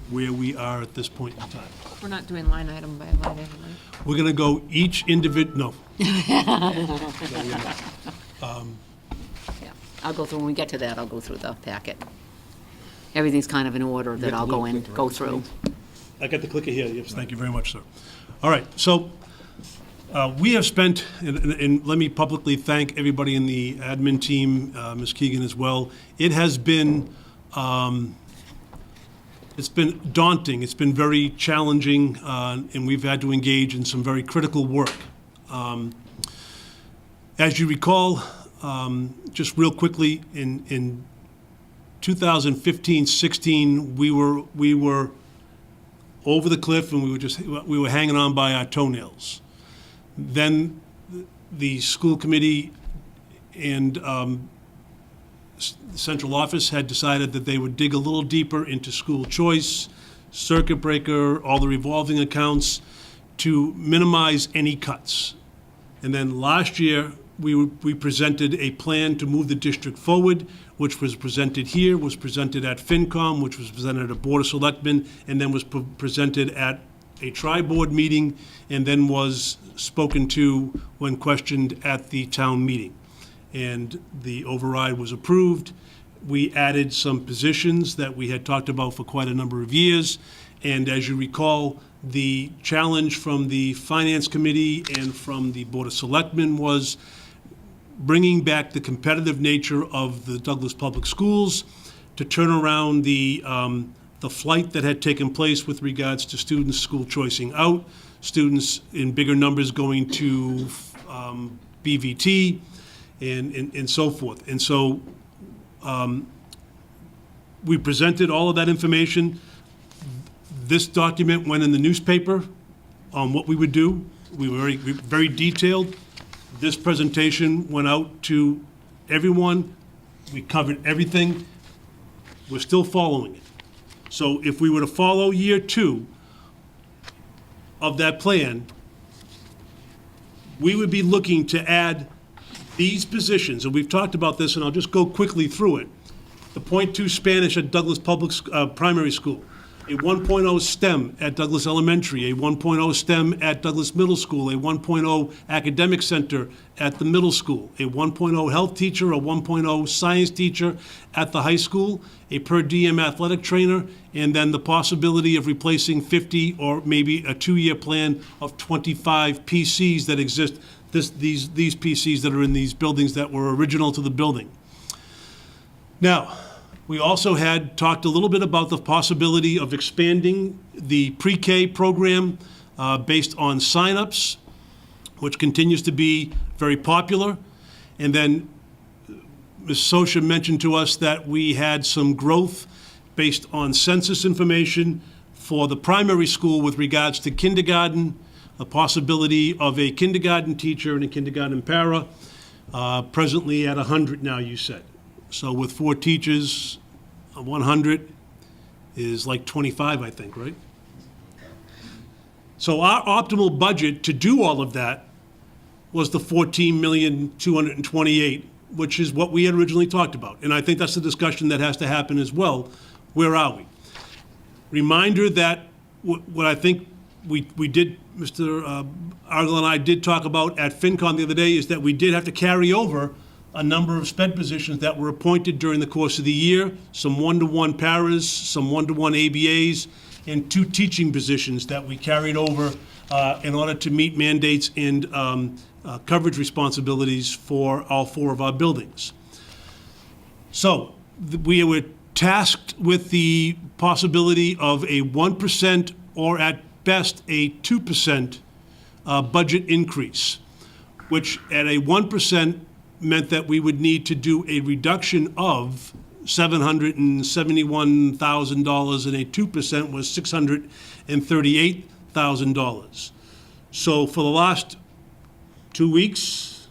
where we are at this point in time. We're not doing line item by line item, right? We're going to go each no. Yeah, I'll go through, when we get to that, I'll go through the packet. Everything's kind of in order that I'll go through. I got the clicker here, yes, thank you very much, sir. All right, so we have spent, and let me publicly thank everybody in the admin team, Ms. Keegan as well. It has been, it's been daunting, it's been very challenging, and we've had to engage in some very critical work. As you recall, just real quickly, in 2015-16, we were over the cliff, and we were hanging on by our toenails. Then the school committee and the central office had decided that they would dig a little deeper into school choice, circuit breaker, all the revolving accounts, to minimize any cuts. And then last year, we presented a plan to move the district forward, which was presented here, was presented at FinCom, which was presented at a Board of Selectmen, and then was presented at a tri-board meeting, and then was spoken to when questioned at the town meeting. And the override was approved. We added some positions that we had talked about for quite a number of years. And as you recall, the challenge from the Finance Committee and from the Board of Selectmen was bringing back the competitive nature of the Douglas Public Schools, to turn around the flight that had taken place with regards to students school choicing out, students in bigger numbers going to BVT, and so forth. And so we presented all of that information. This document went in the newspaper on what we would do. We were very detailed. This presentation went out to everyone. We covered everything. We're still following it. So if we were to follow year 2 of that plan, we would be looking to add these positions, and we've talked about this, and I'll just go quickly through it. The .2 Spanish at Douglas Primary School, a 1.0 STEM at Douglas Elementary, a 1.0 STEM at Douglas Middle School, a 1.0 Academic Center at the middle school, a 1.0 health teacher, a 1.0 science teacher at the high school, a per diem athletic trainer, and then the possibility of replacing 50 or maybe a 2-year plan of 25 PCs that exist, these PCs that are in these buildings that were original to the building. Now, we also had talked a little bit about the possibility of expanding the pre-K program based on signups, which continues to be very popular. And then Ms. Sosha mentioned to us that we had some growth based on census information for the primary school with regards to kindergarten, a possibility of a kindergarten teacher and a kindergarten para, presently at 100 now, you said. So with 4 teachers, 100 is like 25, I think, right? So our optimal budget to do all of that was the $14,228,000, which is what we had originally talked about. And I think that's the discussion that has to happen as well. Where are we? Reminder that what I think we did, Mr. Argel and I did talk about at FinCon the other day, is that we did have to carry over a number of sped positions that were appointed during the course of the year, some one-to-one paras, some one-to-one ABAs, and 2 teaching positions that we carried over in order to meet mandates and coverage responsibilities for all 4 of our buildings. So we were tasked with the possibility of a 1% or at best a 2% budget increase, which at a 1% meant that we would need to do a reduction of $771,000, and a 2% was $638,000. So for the last 2 weeks,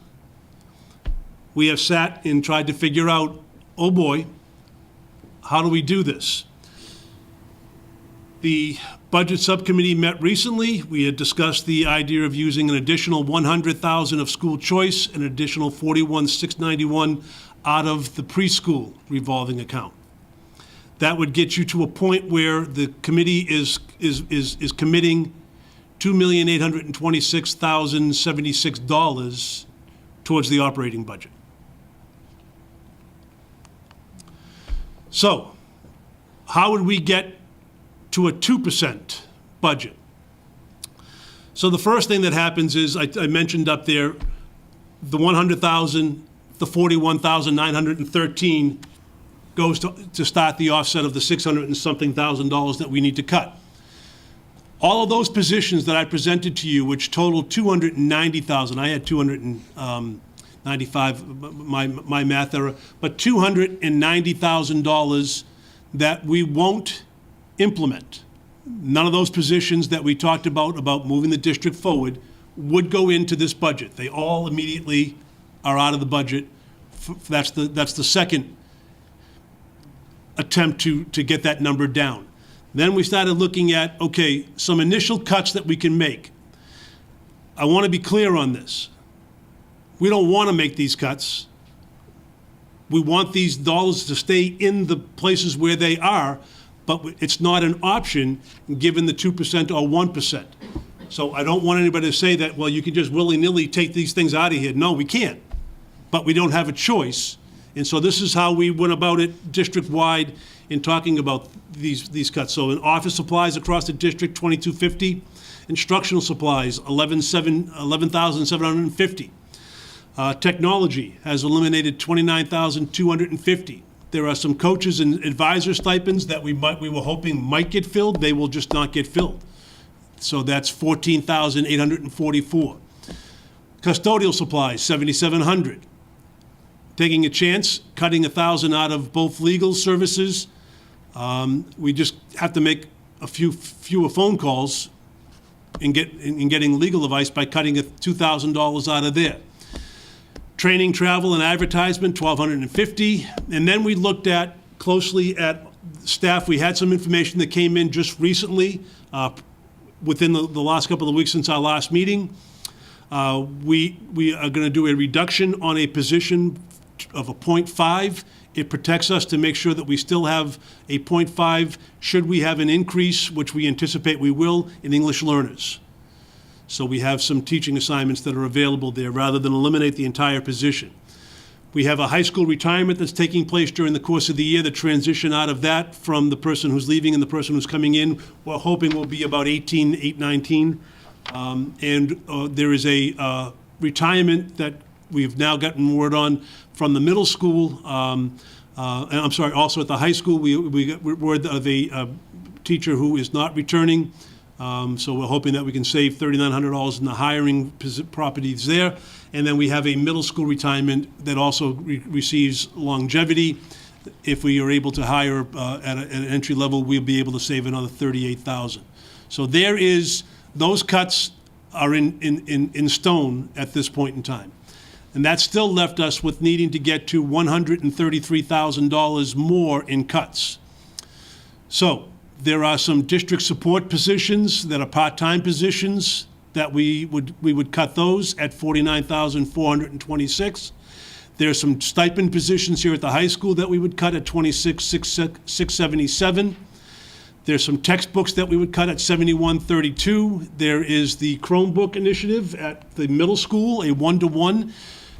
we have sat and tried to figure out, oh boy, how do we do this? The Budget Subcommittee met recently. We had discussed the idea of using an additional $100,000 of school choice, an additional $41,691 out of the preschool revolving account. That would get you to a point where the committee is committing $2,826,076 towards the operating budget. So, how would we get to a 2% budget? So the first thing that happens is, I mentioned up there, the 100,000, the 41,913 goes to start the offset of the 600 and something thousand dollars that we need to cut. All of those positions that I presented to you, which total 290,000, I had 295, my math error, but $290,000 that we won't implement. None of those positions that we talked about moving the district forward, would go into this budget. They all immediately are out of the budget. That's the second attempt to get that number down. Then we started looking at, okay, some initial cuts that we can make. I want to be clear on this. We don't want to make these cuts. We want these dollars to stay in the places where they are, but it's not an option given the 2% or 1%. So I don't want anybody to say that, well, you can just willy-nilly take these things out of here. No, we can't. But we don't have a choice. And so this is how we went about it district-wide in talking about these cuts. So in office supplies across the district, $2,250. Instructional supplies, $11,750. Technology has eliminated $29,250. There are some coaches and advisor stipends that we were hoping might get filled. They will just not get filled. So that's $14,844. Custodial supplies, $7,700. Taking a chance, cutting $1,000 out of both legal services. We just have to make fewer phone calls in getting legal advice by cutting $2,000 out of there. Training, travel, and advertisement, $1,250. And then we looked at closely at staff. We had some information that came in just recently, within the last couple of weeks since our last meeting. We are going to do a reduction on a position of a 0.5. It protects us to make sure that we still have a 0.5 should we have an increase, which we anticipate we will, in English learners. So we have some teaching assignments that are available there rather than eliminate the entire position. We have a high school retirement that's taking place during the course of the year. The transition out of that from the person who's leaving and the person who's coming in, we're hoping will be about 19. There is a retirement that we've now gotten word on from the middle school. And I'm sorry, also at the high school, we got word of a teacher who is not returning. So we're hoping that we can save $3,900 in the hiring properties there. And then we have a middle school retirement that also receives longevity. If we are able to hire at an entry level, we'll be able to save another $38,000. So those cuts are in stone at this point in time. And that still left us with needing to get to $133,000 more in cuts. So there are some district support positions that are part-time positions that we would cut those at $49,426. There are some stipend positions here at the high school that we would cut at $26,677. There's some textbooks that we would cut at $71,32. There is the Chromebook initiative at the middle school, a 1-to-1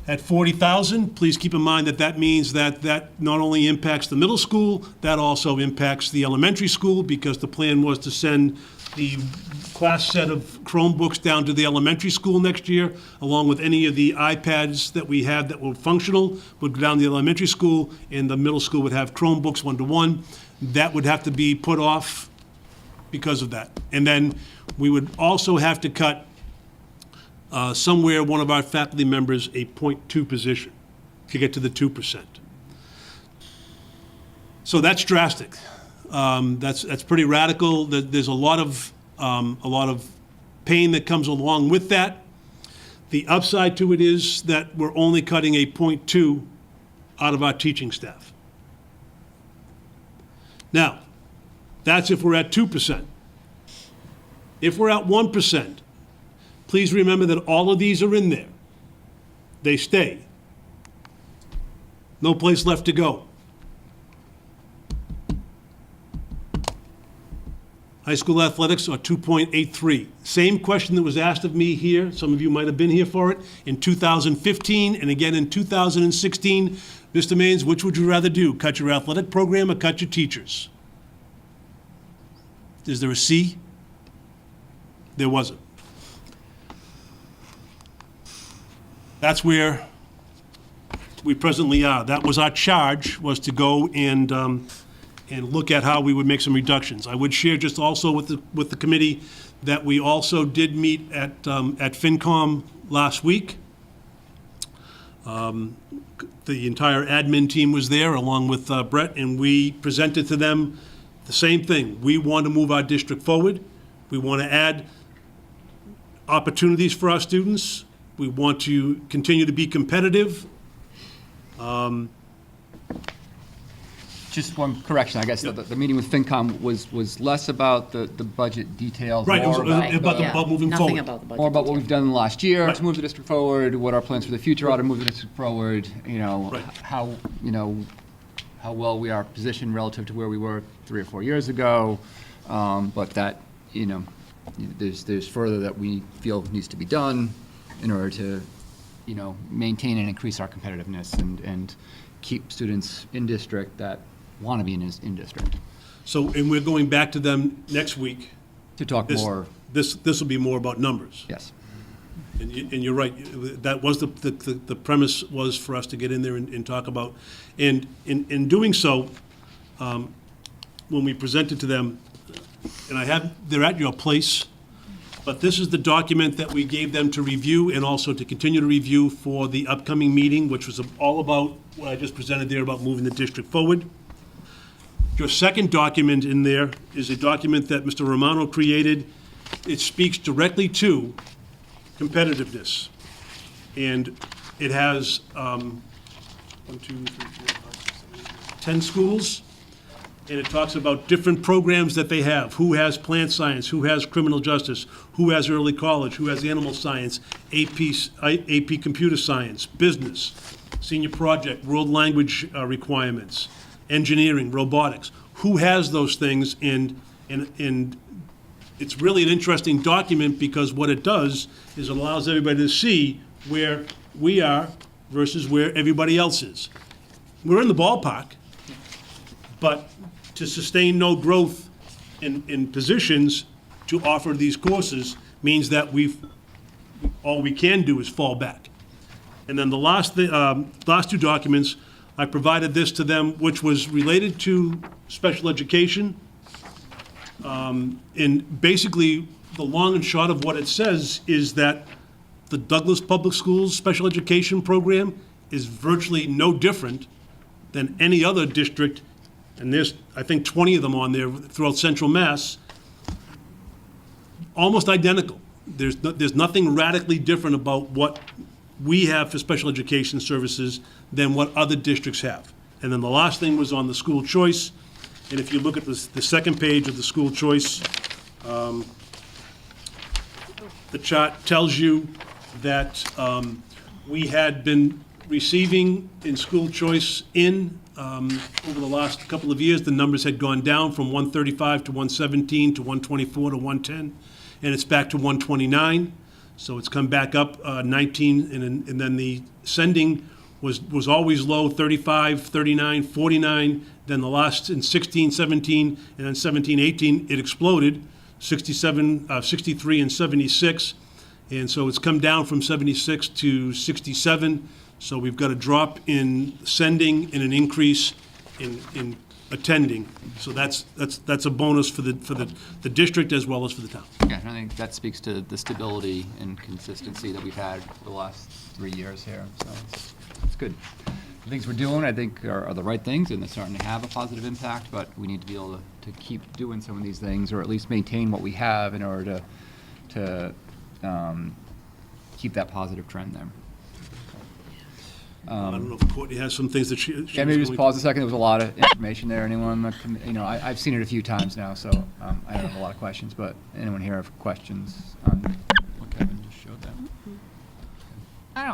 at $40,000. Please keep in mind that means that not only impacts the middle school, that also impacts the elementary school, because the plan was to send the class set of Chromebooks down to the elementary school next year, along with any of the iPads that we had that were functional, would go down to the elementary school, and the middle school would have Chromebooks 1-to-1. That would have to be put off because of that. And then we would also have to cut somewhere one of our faculty members a 0.2 position to get to the 2%. So that's drastic. That's pretty radical. There's a lot of pain that comes along with that. The upside to it is that we're only cutting a 0.2 out of our teaching staff. Now, that's if we're at 2%. If we're at 1%, please remember that all of these are in there. They stay. No place left to go. High school athletics are 2.83. Same question that was asked of me here, some of you might have been here for it, in 2015 and again in 2016. Mr. Maines, which would you rather do? Cut your athletic program or cut your teachers? Is there a C? There wasn't. That's where we presently are. That was our charge, was to go and look at how we would make some reductions. I would share just also with the committee that we also did meet at FinCom last week. The entire admin team was there, along with Brett, and we presented to them the same thing. We want to move our district forward. We want to add opportunities for our students. We want to continue to be competitive. Just one correction, I guess, the meeting with FinCom was less about the budget details. Right, it was more about moving Nothing forward. about the budget. More about what we've done in the last year Right. to move the district forward, what our plans for the future are to move the district forward, Right. how well we are positioned relative to where we were 3 or 4 years ago. But that, there's further that we feel needs to be done in order to, maintain and increase our competitiveness and keep students in district that want to be in district. So, and we're going back to them next week. To talk more, This will be more about numbers. yes. And you're right, that was the premise, was for us to get in there and talk about. And in doing so, when we presented to them, and they're at your place, but this is the document that we gave them to review and also to continue to review for the upcoming meeting, which was all about what I just presented there about moving the district forward. Your second document in there is a document that Mr. Romano created it speaks directly to competitiveness. And it has 10 schools, and it talks about different programs that they have. Who has plant science, who has criminal justice, who has early college, who has animal science, AP computer science, business, senior project, world language requirements, engineering, robotics. Who has those things? And it's really an interesting document because what it does is it allows everybody to see where we are versus where everybody else is. We're in the ballpark, but to sustain no growth in positions to offer these courses means that all we can do is fall back. And then the last two documents, I provided this to them, which was related to special education. And basically, the long and short of what it says is that the Douglas Public Schools special education program is virtually no different than any other district, and there's, I think, 20 of them on there throughout Central Mass, almost identical. There's nothing radically different about what we have for special education services than what other districts have. And then the last thing was on the school choice, and if you look at the second page of the school choice, the chart tells you that we had been receiving in school choice over the last couple of years, the numbers had gone down from 135 to 117 to 124 to 110, and it's back to 129. So it's come back up 19, and then the sending was always low, 35, 39, 49. Then the last in 16, 17, and then 17, 18, it exploded, 67, 63, and 76. And so it's come down from 76 to 67. So we've got a drop in sending and an increase in attending. So that's a bonus for the district as well as for the town. Yeah, and I think that speaks to the stability and consistency that we've had for the last 3 years here, so it's good. The things we're doing, I think, are the right things, and they're starting to have a positive impact, but we need to be able to keep doing some of these things, or at least maintain what we have in order to keep that positive trend there. I don't know if Courtney has some things that she was Yeah, maybe just going pause a second. There was a lot of information there. Anyone, I've seen it a few times now, so I don't have a lot of questions, but anyone here have questions on what Kevin just showed them? I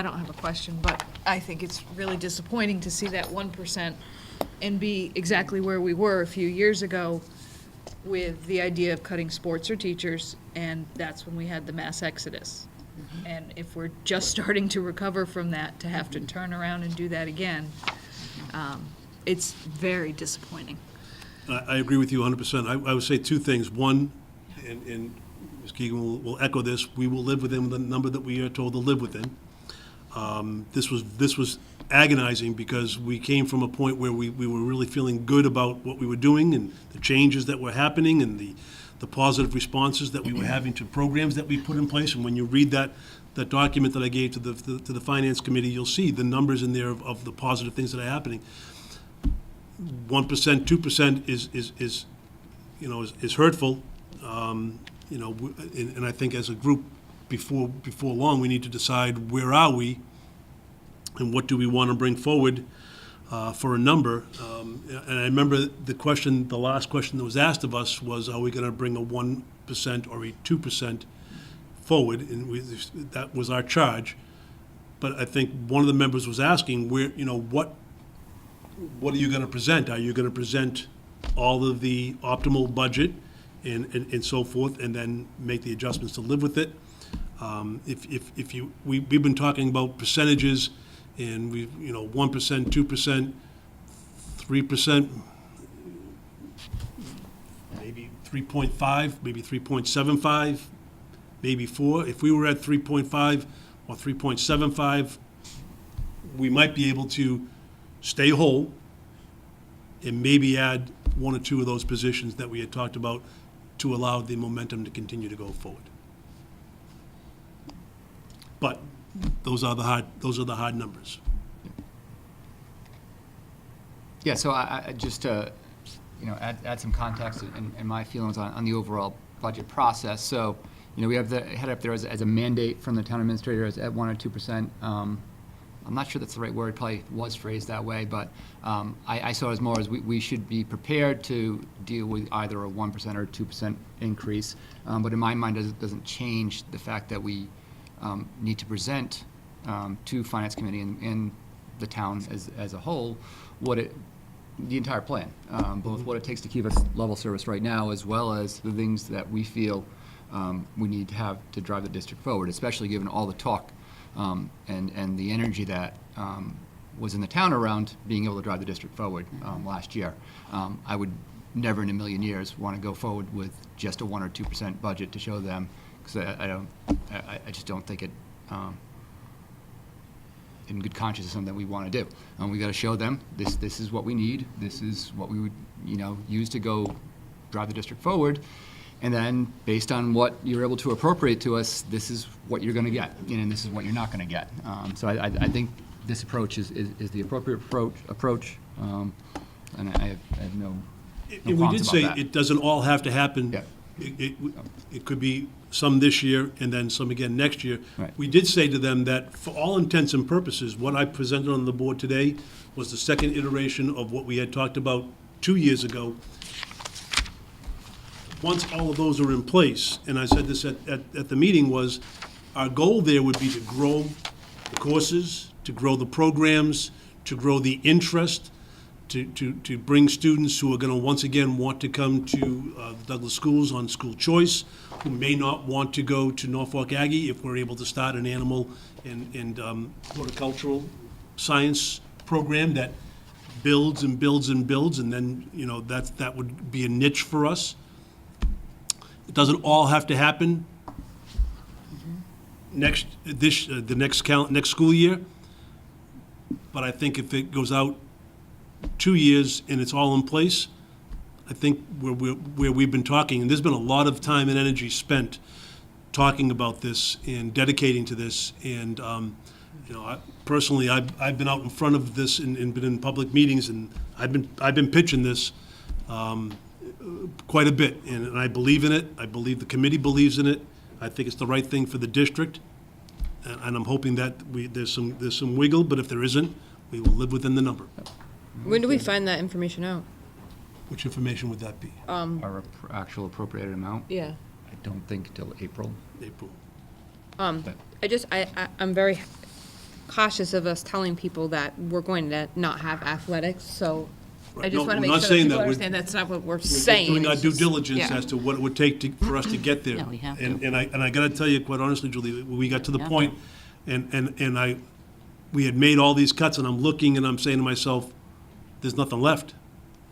don't have a question, but I think it's really disappointing to see that 1% and be exactly where we were a few years ago with the idea of cutting sports or teachers, and that's when we had the mass exodus. And if we're just starting to recover from that, to have to turn around and do that again, it's very disappointing. I agree with you 100%. I would say two things. One, and Ms. Keegan will echo this, we will live within the number that we are told to live within. This was agonizing because we came from a point where we were really feeling good about what we were doing and the changes that were happening and the positive responses that we were having to programs that we put in place. And when you read that document that I gave to the Finance Committee, you'll see the numbers in there of the positive things that are happening. 1%, 2% is hurtful. And I think as a group, before long, we need to decide where are we and what do we want to bring forward for a number. And I remember the last question that was asked of us was, are we going to bring a 1% or a 2% forward? And that was our charge. But I think one of the members was asking, what are you going to present? Are you going to present all of the optimal budget and so forth, and then make the adjustments to live with it? We've been talking about percentages, and 1%, 2%, 3%, maybe 3.5, maybe 3.75, maybe 4. If we were at 3.5 or 3.75, we might be able to stay whole and maybe add one or two of those positions that we had talked about to allow the momentum to continue to go forward. But those are the hard numbers. Yeah, so I just to add some context and my feelings on the overall budget process. So, we have had up there as a mandate from the town administrator at 1 or 2%. I'm not sure that's the right word, probably was phrased that way, but I saw it as more as we should be prepared to deal with either a 1% or 2% increase. But in my mind, it doesn't change the fact that we need to present to Finance Committee and the town as a whole the entire plan, both what it takes to keep us level service right now, as well as the things that we feel we need to have to drive the district forward, especially given all the talk and the energy that was in the town around being able to drive the district forward last year. I would never in a million years want to go forward with just a 1 or 2% budget to show them, because I just don't think it in good conscience is something that we want to do. We got to show them this is what we need. This is what we would use to go drive the district forward. And then, based on what you're able to appropriate to us, this is what you're going to get, and this is what you're not going to get. So I think this approach is the appropriate approach, and I have no And we did say it doesn't all have to happen. Yeah. It could be some this year and then some again next year. Right. We did say to them that for all intents and purposes, what I presented on the board today was the second iteration of what we had talked about 2 years ago. Once all of those are in place, and I said this at the meeting, was our goal there would be to grow the courses, to grow the programs, to grow the interest, to bring students who are going to once again want to come to the Douglas schools on school choice, who may not want to go to Norfolk Aggie if we're able to start an animal and horticultural science program that builds and builds and builds, and then that would be a niche for us. It doesn't all have to happen the next school year, but I think if it goes out 2 years and it's all in place, I think where we've been talking, and there's been a lot of time and energy spent talking about this and dedicating to this, and personally, I've been out in front of this and been in public meetings, and I've been pitching this quite a bit, and I believe in it. I believe the committee believes in it. I think it's the right thing for the district, and I'm hoping that there's some wiggle, but if there isn't, we will live within the number. When do we find that information out? Which information would that be? Our actual appropriated amount, Yeah. I don't think till April. April. I'm very cautious of us telling people that we're going to not have athletics, so I Right. just No, want to we're make not sure that saying people that. understand that's not what we're We're saying. doing our It's due just- diligence yeah. as to what it would take for us to get there. Yeah, we have to. And I got to tell you, quite honestly, Julie, we got to the Yeah. point, and we had made all these cuts, and I'm looking and I'm saying to myself, there's nothing left.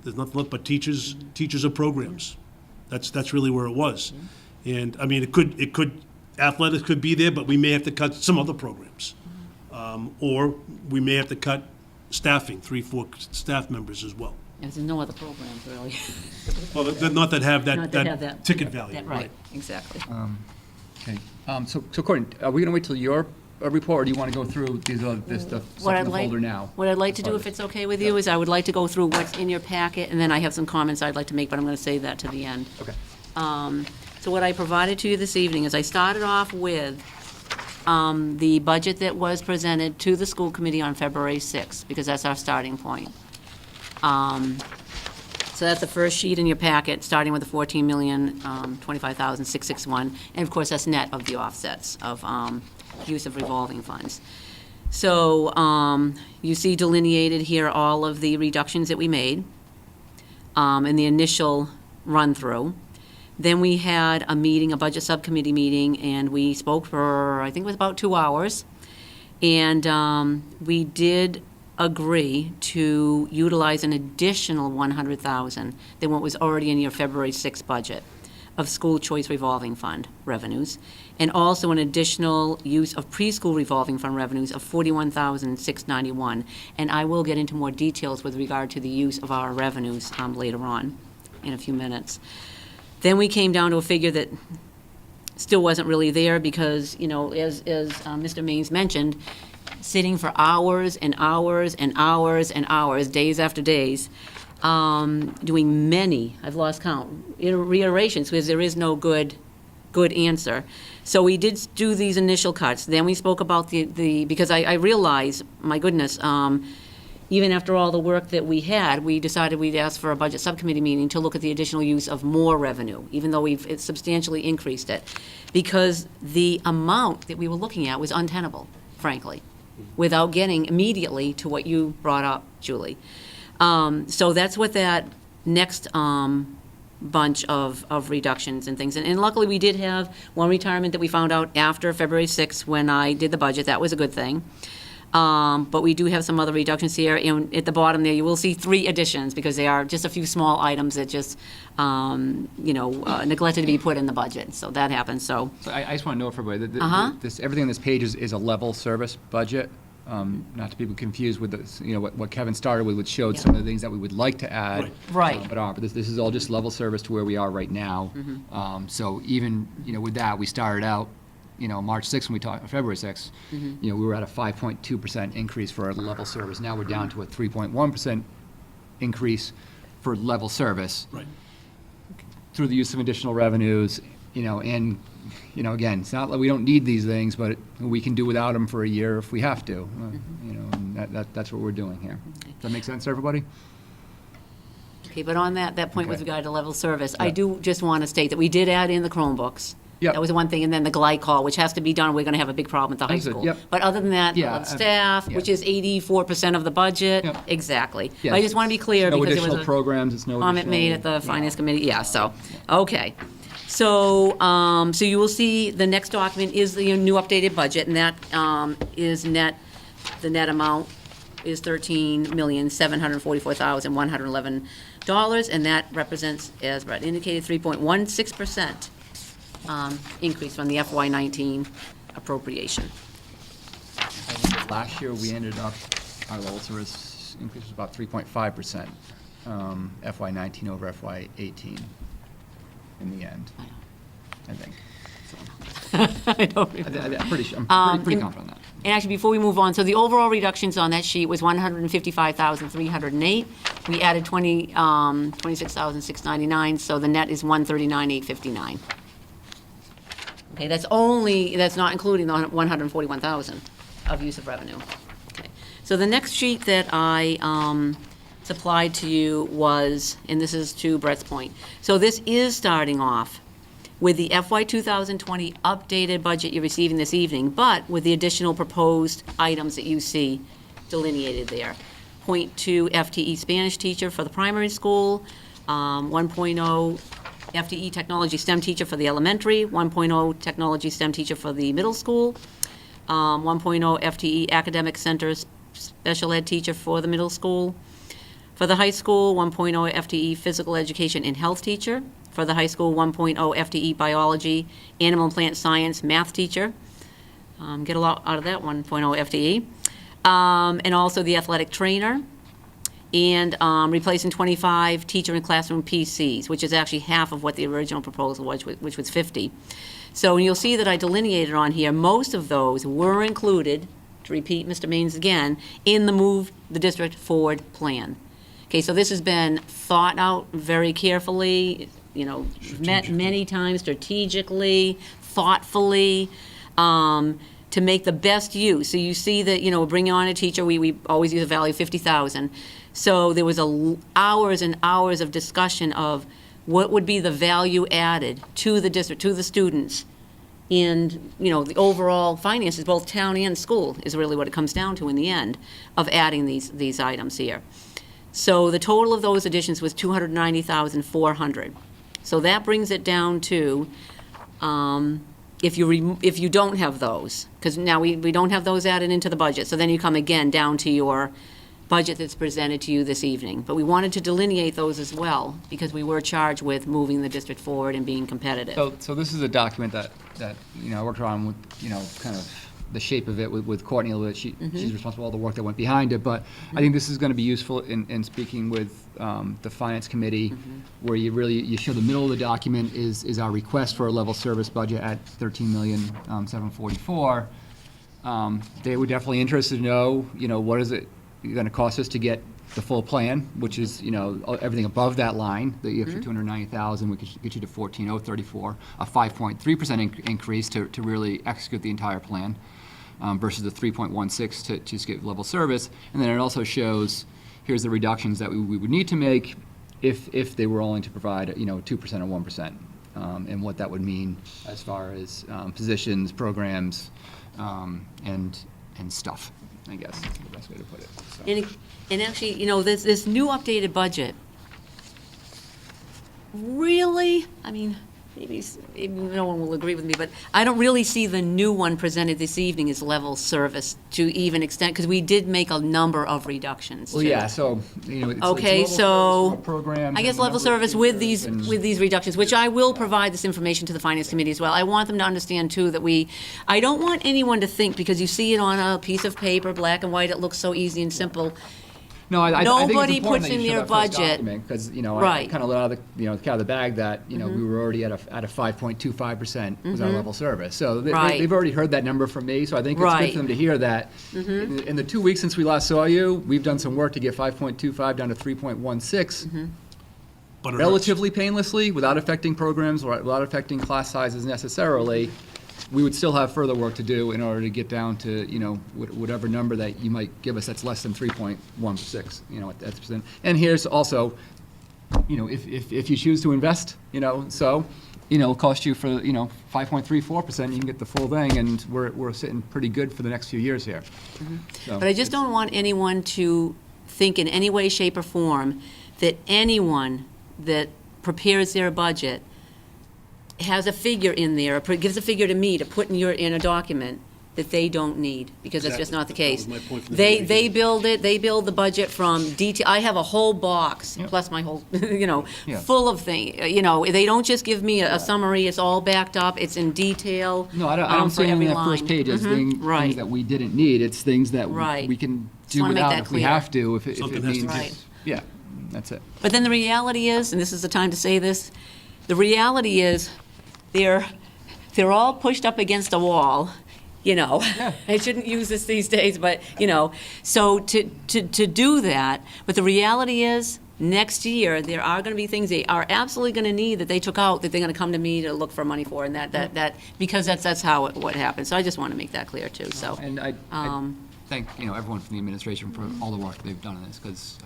There's nothing left but teachers or programs. That's really where it was. And, I mean, athletics could be there, but we may have to cut some other programs. Or we may have to cut staffing, 3-4 staff members as well. There's no other programs, really. Well, not that have Not to have that ticket value. Right, exactly. Okay. So Courtney, are we going to wait till your report, or do you want to go through this stuff What in I'd the like, folder now? what I'd like to do, if it's okay with you, is I would like to go through what's in your packet, and then I have some comments I'd like to make, but I'm going to save that to the end. Okay. So what I provided to you this evening is I started off with the budget that was presented to the school committee on February 6th, because that's our starting point. So that's the first sheet in your packet, starting with the $14,025,661, and of course, that's net of the offsets of use of revolving funds. So you see delineated here all of the reductions that we made in the initial run-through. Then we had a meeting, a budget subcommittee meeting, and we spoke for, I think it was about 2 hours. And we did agree to utilize an additional $100,000 than what was already in your February 6th budget of school choice revolving fund revenues, and also an additional use of preschool revolving fund revenues of $41,691. And I will get into more details with regard to the use of our revenues later on in a few minutes. Then we came down to a figure that still wasn't really there because, as Mr. Maines mentioned, sitting for hours and hours and hours and hours, days after days, doing many, I've lost count, reiterations, because there is no good answer. So we did do these initial cuts. Then we spoke about because I realized, my goodness, even after all the work that we had, we decided we'd ask for a budget subcommittee meeting to look at the additional use of more revenue, even though we've substantially increased it, because the amount that we were looking at was untenable, frankly, without getting immediately to what you brought up, Julie. So that's what that next bunch of reductions and things. And luckily, we did have one retirement that we found out after February 6th when I did the budget. That was a good thing. But we do have some other reductions here. And at the bottom there, you will see 3 additions because they are just a few small items that just, neglected to be put in the budget. So that happened, so. So I just want to know for everybody, Uh-huh. everything on this page is a level service budget. Not to be confused with what Kevin started with, which showed some of the things that we would like to add. Right. But this is all just level service to where we are right now. So even, with that, we started out, March 6th when we talked, February 6th, we were at a 5.2% increase for our level service. Now we're down to a 3.1% increase for level service. Right. Through the use of additional revenues, and, again, it's not like we don't need these things, but we can do without them for a year if we have to, and that's what we're doing here. Does that make sense to everybody? Okay, but on that point with Okay. regard to level service, I Yeah. do just want to state that we did add in the Chromebooks. Yep. That was one thing, and then the glycol, which has to be done, we're going to have a big problem at the high Understood, school. yep. But other than that, Yeah, staff, yeah. which is 84% of the budget, Yep. exactly. Yes. I just want to be clear No because there additional was a programs, it's no comment made at additional- the finance committee, yeah, so, okay. So, so you will see the next document is the new updated budget, and that is net, the net amount is $13,744,111, and that represents, as Brett indicated, 3.16% increase from the FY19 appropriation. Last year, we ended up, our level service increase was about 3.5%, FY19 over FY18 in the end, I think. I don't remember. I'm pretty and- confident on that. And actually, before we move on, so the overall reductions on that sheet was 155,308. We added 26,699, so the net is 139,859. Okay, that's not including the 141,000 of use of revenue. Okay, so the next sheet that I supplied to you was, and this is to Brett's point, so this is starting off with the FY 2020 updated budget you're receiving this evening, but with the additional proposed items that you see delineated there. 0.2 FTE Spanish teacher for the primary school, 1.0 FTE technology STEM teacher for the elementary, 1.0 technology STEM teacher for the middle school, 1.0 FTE academic center special ed teacher for the middle school. For the high school, 1.0 FTE physical education and health teacher. For the high school, 1.0 FTE biology, animal and plant science math teacher. Get a lot out of that 1.0 FTE. And also the athletic trainer. And replacing 25 teacher and classroom PCs, which is actually half of what the original proposal was, which was 50. So you'll see that I delineated on here, most of those were included, to repeat Mr. Maines again, in the Move the District Forward plan. Okay, so this has been thought out very carefully, met many times strategically, thoughtfully, to make the best use. So you see that, we're bringing on a teacher, we always use a value of 50,000. So there was hours and hours of discussion of what would be the value added to the district, to the students, and, the overall finances, both town and school, is really what it comes down to in the end, of adding these items here. So the total of those additions was 290,400. So that brings it down to, if you don't have those, because now we don't have those added into the budget, so then you come again down to your budget that's presented to you this evening. But we wanted to delineate those as well, because we were charged with moving the district forward and being competitive. So this is a document that I worked on with, kind of the shape of it with Courtney a little bit. She's responsible for all the work that went behind it, but I think this is going to be useful in speaking with the Finance Committee, where you show the middle of the document is our request for a level service budget at $13,744,000. They were definitely interested to know, what is it going to cost us to get the full plan, which is, everything above that line, the extra 290,000, we could get you to 14,034, a 5.3% increase to really execute the entire plan, versus the 3.16 to just get level service. And then it also shows, here's the reductions that we would need to make if they were only to provide, 2% or 1%, and what that would mean as far as positions, programs, and stuff, I guess is the best way to put it. So. And actually, this new updated budget, really, I mean, maybe no one will agree with me, but I don't really see the new one presented this evening as level service to even extent, because we did make a number of reductions. Well, too. yeah, so, it's Okay, level so service programs I guess and level number of service with teachers these reductions, which I will provide this information to the Finance Committee as well. I want them to understand too that I don't want anyone to think, because you see it on a piece of paper, black and white, it looks so easy and simple. No, I think Nobody it's important puts that in you show their that first budget. document, because, I Right. kind of let out of the, cat of the bag that, we were already at a 5.25% was our level service. So Right. they've already heard that number from me, so I think it's good Right. for them to hear that. In the 2 weeks since we last saw you, we've done some work to get 5.25 down to 3.16. But it hurts. Relatively painlessly, without affecting programs, or without affecting class sizes necessarily. We would still have further work to do in order to get down to, whatever number that you might give us that's less than 3.16, at that percent. And here's also, if you choose to invest, it'll cost you for, 5.34%, you can get the full thing, and we're sitting pretty good for the next few years here. So But I just don't want anyone to think in any way, shape, or form that anyone that prepares their budget has a figure in there, or gives a figure to me to put in a document that they don't need, because that's just not the case. That was my point from the very They build the budget from detail. I have a whole box, plus my whole, Yeah. full of things. They don't just give me a summary, it's all backed up, it's in detail. No, I don't for see every in that first line. page as things Right. that we didn't need. It's things that Right. we can Just do wanna make without that if we clear. have to, if it Something has to means. Right. Yeah, that's it. But then the reality is, and this is the time to say this, the reality is, they're all pushed up against a wall, I shouldn't use this these days, but, so to do that, but the reality is, next year, there are going to be things they are absolutely going to need that they took out, that they're going to come to me to look for money for, and that because that's how what happens. So I just want to make that clear, too, so. And I thank, everyone from the administration for all the work they've done on this, because,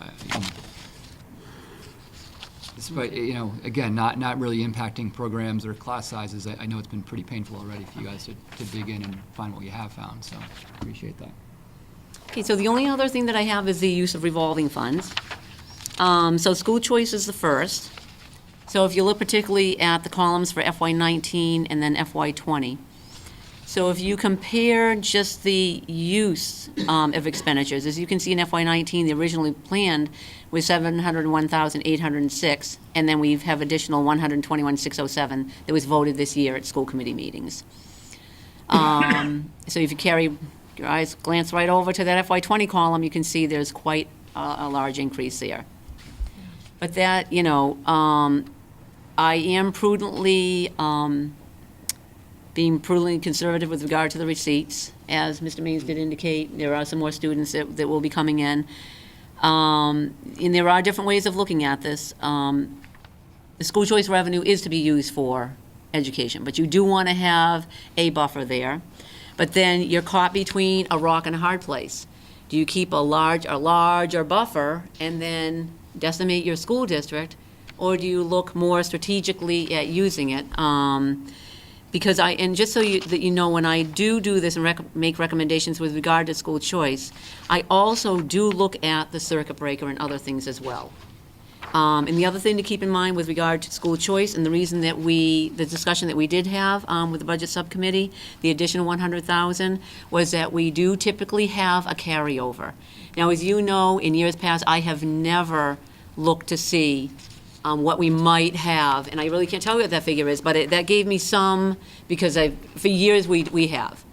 despite, again, not really impacting programs or class sizes, I know it's been pretty painful already for you guys to dig in and find what you have found, so appreciate that. Okay, so the only other thing that I have is the use of revolving funds. So school choice is the first. So if you look particularly at the columns for FY19 and then FY20. So if you compare just the use of expenditures, as you can see in FY19, the originally planned was 701,806, and then we have additional 121,607 that was voted this year at school committee meetings. So if you carry your eyes, glance right over to that FY20 column, you can see there's quite a large increase there. But that, I am prudently, being prudently conservative with regard to the receipts. As Mr. Maines did indicate, there are some more students that will be coming in. And there are different ways of looking at this. The school choice revenue is to be used for education, but you do want to have a buffer there. But then you're caught between a rock and a hard place. Do you keep a larger buffer and then decimate your school district, or do you look more strategically at using it? Because and just so that you know, when I do this and make recommendations with regard to school choice, I also do look at the circuit breaker and other things as well. And the other thing to keep in mind with regard to school choice, and the reason that the discussion that we did have with the budget subcommittee, the additional 100,000, was that we do typically have a carryover. Now, as you know, in years past, I have never looked to see what we might have, and I really can't tell you what that figure is, but that gave me some, because for years we have.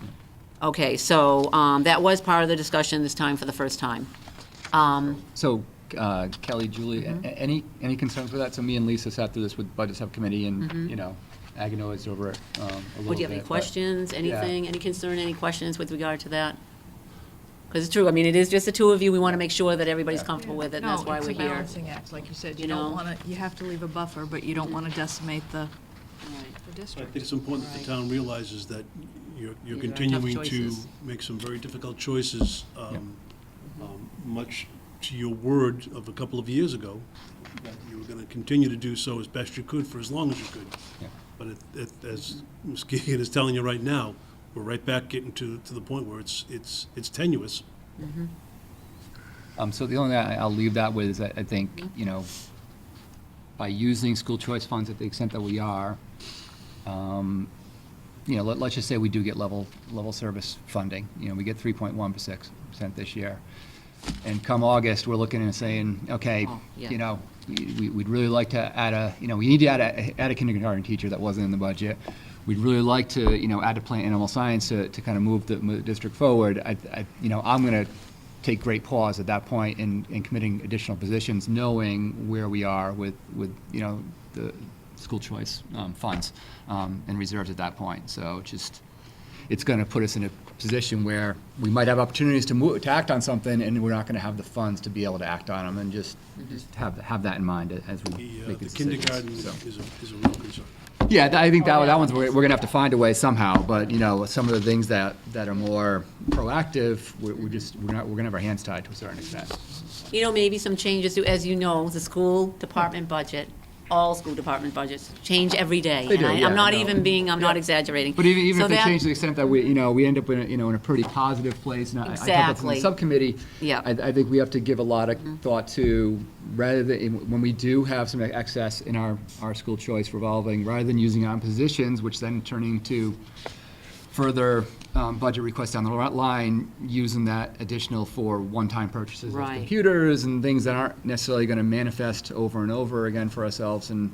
Okay, so that was part of the discussion this time for the first time. So, Kelly, Julie, any concerns with that? So me and Lisa sat through this with budget subcommittee, and, Agano is over it a little bit. Would you have any but- questions, anything, any concern, any questions with regard to that? Because it's true, I mean, it is just the two of you, we want to make sure that everybody's comfortable with it, and that's No, why it's we're a here. balancing act, like you said. You You don't know? want to, you have to leave a buffer, but you don't want to decimate the I district. think it's important that the town realizes that you're These are tough continuing to choices. make some very difficult choices, much to your word of a couple of years ago, that you were going to continue to do so as best you could for as long as you could. Yeah. But as Ms. Keegan is telling you right now, we're right back getting to the point where it's tenuous. So the only thing I'll leave that with is that I think, by using school choice funds at the extent that we are, let's just say we do get level service funding. We get 3.1% this year. And come August, we're looking and saying, okay, Oh, yeah. we'd really like to add we need to add a kindergarten teacher that wasn't in the budget. We'd really like to, add to plant animal science to kind of move the district forward. I'm going to take great pause at that point in committing additional positions, knowing where we are with the school choice funds and reserves at that point. So it's going to put us in a position where we might have opportunities to act on something, and we're not going to have the funds to be able to act on them, and just have that in mind as we make The these kindergarten decisions. is a real concern. Yeah, I think that one's, we're going to have to find a way somehow, but, some of the things that are more proactive, we're going to have our hands tied to a certain extent. Maybe some changes to, as you know, the school department budget, all school department budgets change every day. They do, And yeah, I'm not I know. even I'm not exaggerating. But even So if they that- change to the extent that we end up in a pretty positive place, and I talked about this in Exactly. the subcommittee. Yeah. I think we have to give a lot of thought to, rather than, when we do have some excess in our school choice revolving, rather than using it on positions, which then turning to further budget requests down the line, using that additional for one-time purchases of Right. computers and things that aren't necessarily going to manifest over and over again for ourselves. And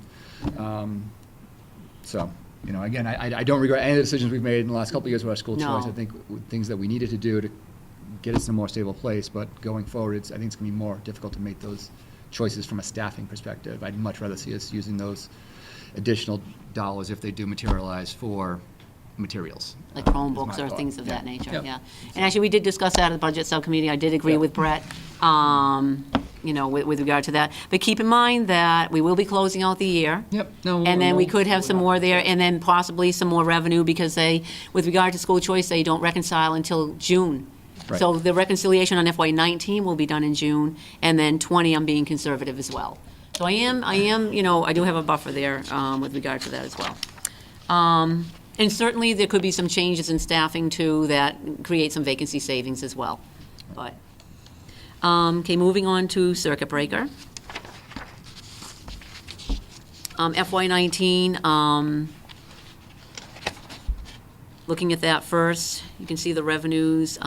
so, again, I don't regret any of the decisions we've made in the last couple of years with our school choice. No. I think things that we needed to do to get us in a more stable place, but going forward, I think it's going to be more difficult to make those choices from a staffing perspective. I'd much rather see us using those additional dollars, if they do materialize, for materials. Like is Chromebooks my or thought. things of that nature, Yep. yeah. And actually, we did discuss that at the budget subcommittee. I did agree with Brett, with regard to that. But keep in mind that we will be closing out the year. Yep. No, And then we no, could have some more there, and then possibly some more revenue, because with regard to school choice, they don't reconcile until June. Right. So the reconciliation on FY '19 will be done in June, and then '20, I'm being conservative as well. So I am, I do have a buffer there with regard to that as well. And certainly, there could be some changes in staffing, too, that create some vacancy savings as well. But, okay, moving on to circuit breaker. FY '19, looking at that first, you can see the revenues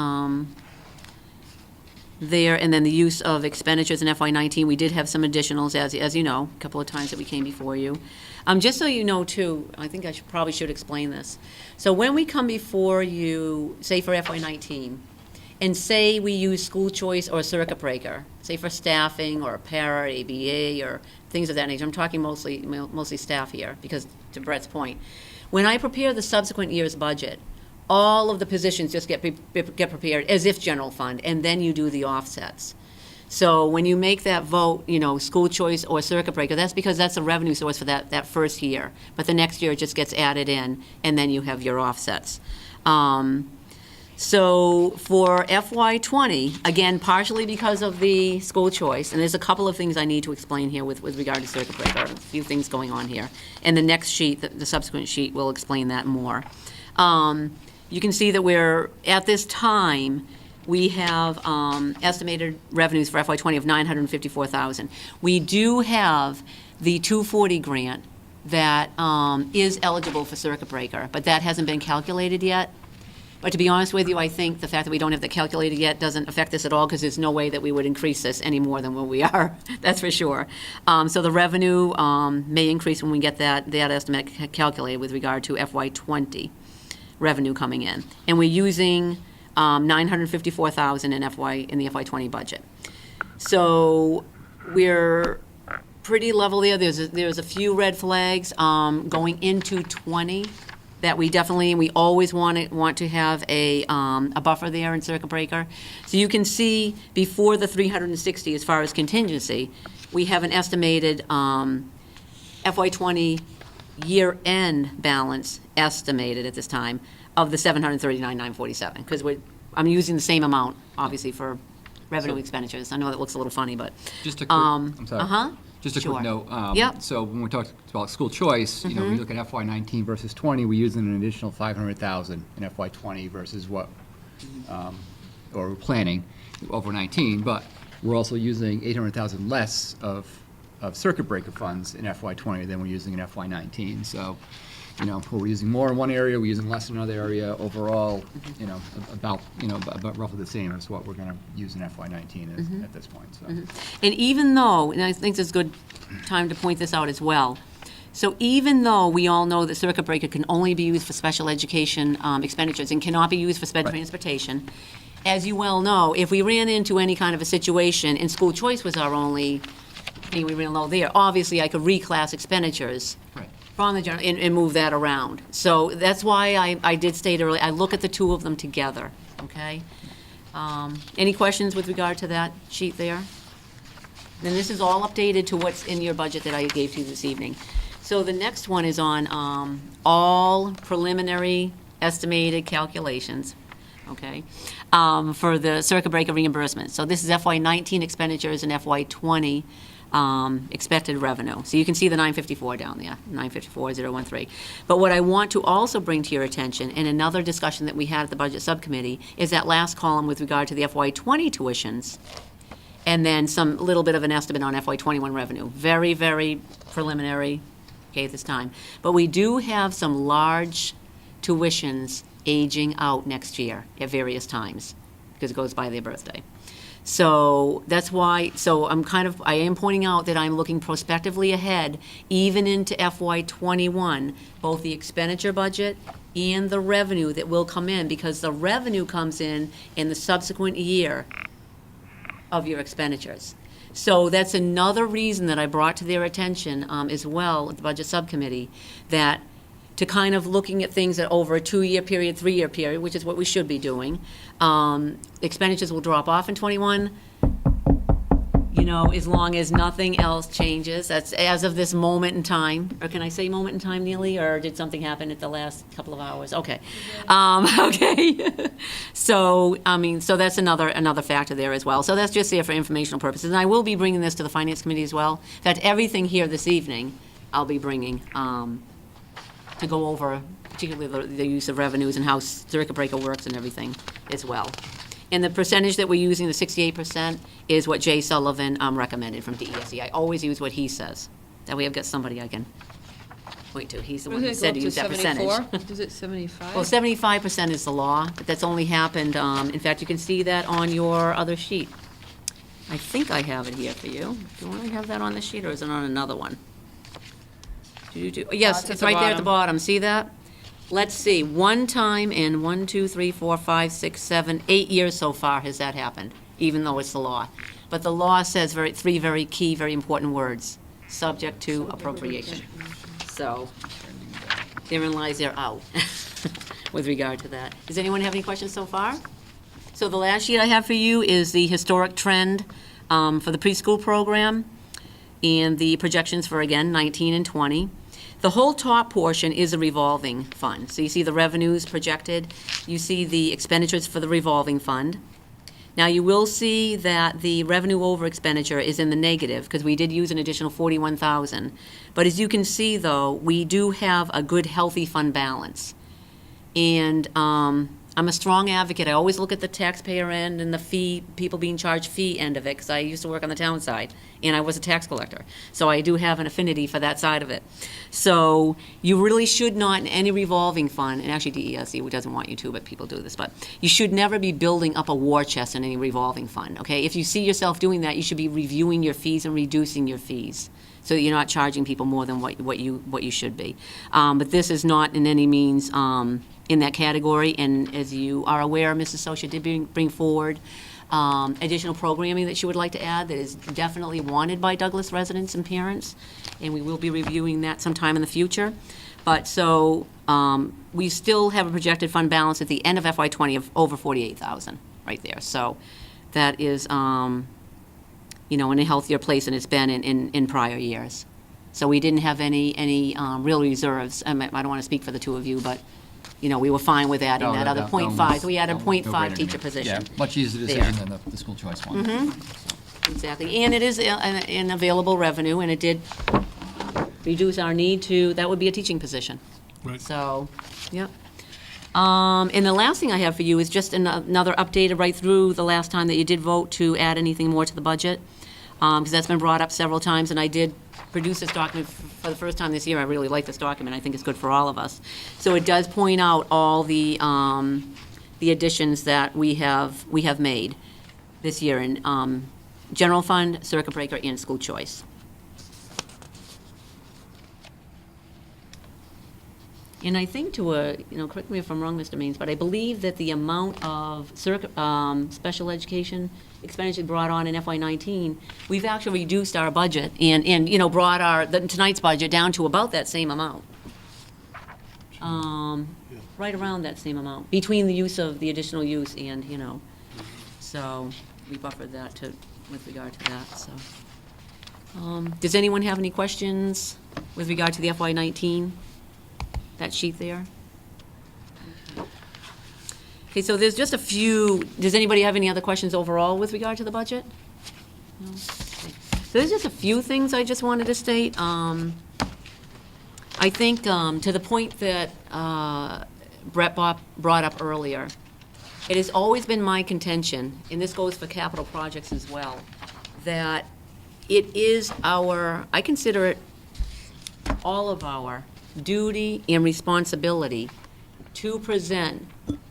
there, and then the use of expenditures in FY '19. We did have some additionals, as you know, a couple of times that we came before you. Just so you know, too, I think I probably should explain this. So when we come before you, say for FY '19, and say we use school choice or circuit breaker, say for staffing or para, ABA, or things of that nature, I'm talking mostly staff here, because to Brett's point, when I prepare the subsequent year's budget, all of the positions just get prepared as if general fund, and then you do the offsets. So when you make that vote, school choice or circuit breaker, that's because that's a revenue source for that first year. But the next year, it just gets added in, and then you have your offsets. So for FY '20, again, partially because of the school choice, and there's a couple of things I need to explain here with regard to circuit breaker, a few things going on here. And the next sheet, the subsequent sheet, will explain that more. You can see that we're, at this time, we have estimated revenues for FY '20 of $954,000. We do have the 240 grant that is eligible for circuit breaker, but that hasn't been calculated yet. But to be honest with you, I think the fact that we don't have that calculated yet doesn't affect this at all, because there's no way that we would increase this any more than what we are, that's for sure. So the revenue may increase when we get that estimate calculated with regard to FY '20 revenue coming in. And we're using $954,000 in the FY '20 budget. So we're pretty level there. There's a few red flags going into '20. that we definitely, and we always want to have a buffer there in circuit breaker. So you can see before the 360, as far as contingency, we have an estimated FY '20 year-end balance estimated at this time of the $739,947, because I'm using the same amount, obviously, for revenue expenditures. I know that looks a little funny, but. Just a quick, I'm sorry. Uh-huh. Just a Sure. quick note. Yep. So when we talk about school choice, you know, we look at FY '19 versus '20, we're using an additional $500,000 in FY '20 versus what, or we're planning over '19, but we're also using $800,000 less of circuit breaker funds in FY '20 than we're using in FY '19. So, you know, we're using more in one area, we're using less in another area. Overall, you know, about roughly the same as what we're going to use in FY '19 at this point. So. And even though, and I think it's a good time to point this out as well, so even though we all know that circuit breaker can only be used for special education expenditures and cannot be used for sped transportation, as you well know, if we ran into any kind of a situation and school choice was our only thing we ran low there, obviously I could reclass expenditures from the general and move that around. So that's why I did state earlier, I look at the two of them together, okay? Any questions with regard to that sheet there? And this is all updated to what's in your budget that I gave to you this evening. So the next one is on all preliminary estimated calculations, okay, for the circuit breaker reimbursement. So this is FY '19 expenditures and FY '20 expected revenue. So you can see the 954 down there, 954,013. But what I want to also bring to your attention, in another discussion that we had at the Budget Subcommittee, is that last column with regard to the FY '20 tuitions, and then some little bit of an estimate on FY '21 revenue. Very, very preliminary, okay, at this time. But we do have some large tuitions aging out next year at various times, because it goes by their birthday. So that's why, I am pointing out that I'm looking prospectively ahead, even into FY '21, both the expenditure budget and the revenue that will come in, because the revenue comes in the subsequent year of your expenditures. So that's another reason that I brought to their attention as well at the Budget Subcommittee, that to kind of looking at things that over a 2-year period, 3-year period, which is what we should be doing. Expenditures will drop off in '21, you know, as long as nothing else changes. That's as of this moment in time. Or can I say moment in time, Neely, or did something happen at the last couple of hours? Okay. Okay. So that's another factor there as well. So that's just there for informational purposes. And I will be bringing this to the Finance Committee as well. In fact, everything here this evening, I'll be bringing to go over, particularly the use of revenues and how circuit breaker works and everything as well. And the percentage that we're using, the 68%, is what Jay Sullivan recommended from DESE. I always use what he says. That way I've got somebody I can point to. He's the one who said to use that percentage. Is it 75? Well, 75% is the law, but that's only happened, in fact, you can see that on your other sheet. I think I have it here for you. Do I have that on the sheet, or is it on another one? Yes, it's right there at the bottom. See that? Let's see, one time in 1, 2, 3, 4, 5, 6, 7, 8 years so far has that happened, even though it's the law. But the law says three very key, very important words: subject to appropriation. So therein lies their out with regard to that. Does anyone have any questions so far? So the last sheet I have for you is the historic trend for the preschool program and the projections for, again, 19 and 20. The whole top portion is a revolving fund. So you see the revenues projected, you see the expenditures for the revolving fund. Now you will see that the revenue over expenditure is in the negative, because we did use an additional $41,000. But as you can see, though, we do have a good, healthy fund balance. And I'm a strong advocate. I always look at the taxpayer end and the fee, people being charged fee end of it, because I used to work on the town side, and I was a tax collector. So I do have an affinity for that side of it. So you really should not, in any revolving fund, and actually DESE doesn't want you to, but people do this, but you should never be building up a war chest in any revolving fund, okay? If you see yourself doing that, you should be reviewing your fees and reducing your fees, so that you're not charging people more than what you should be. But this is not in any means in that category, and as you are aware, Mrs. Socia did bring forward additional programming that she would like to add that is definitely wanted by Douglas residents and parents, and we will be reviewing that sometime in the future. But so, we still have a projected fund balance at the end of FY '20 of over 48,000, right there. So that is, in a healthier place than it's been in prior years. So we didn't have any real reserves. I don't want to speak for the two of you, but, we were fine with adding that other .5. We added a .5 teacher position. Yeah, much easier decision than the school choice one. Exactly, and it is an available revenue, and it did reduce our need to, that would be a teaching position. Right. So, yep. And the last thing I have for you is just another update right through the last time that you did vote to add anything more to the budget, because that's been brought up several times, and I did produce this document for the first time this year. I really like this document. I think it's good for all of us. So it does point out all the additions that we have made this year in general fund, circuit breaker, and school choice. And I think correct me if I'm wrong, Mr. Means, but I believe that the amount of special education expenditure brought on in FY19, we've actually reduced our budget and brought tonight's budget down to about that same amount. Right around that same amount, between the use of the additional use and, so we buffered that with regard to that, so. Does anyone have any questions with regard to the FY19? That sheet there? Okay, so there's just a few, does anybody have any other questions overall with regard to the budget? No? Okay. So there's just a few things I just wanted to state. I think to the point that Brett brought up earlier, it has always been my contention, and this goes for capital projects as well, that it is I consider it all of our duty and responsibility to present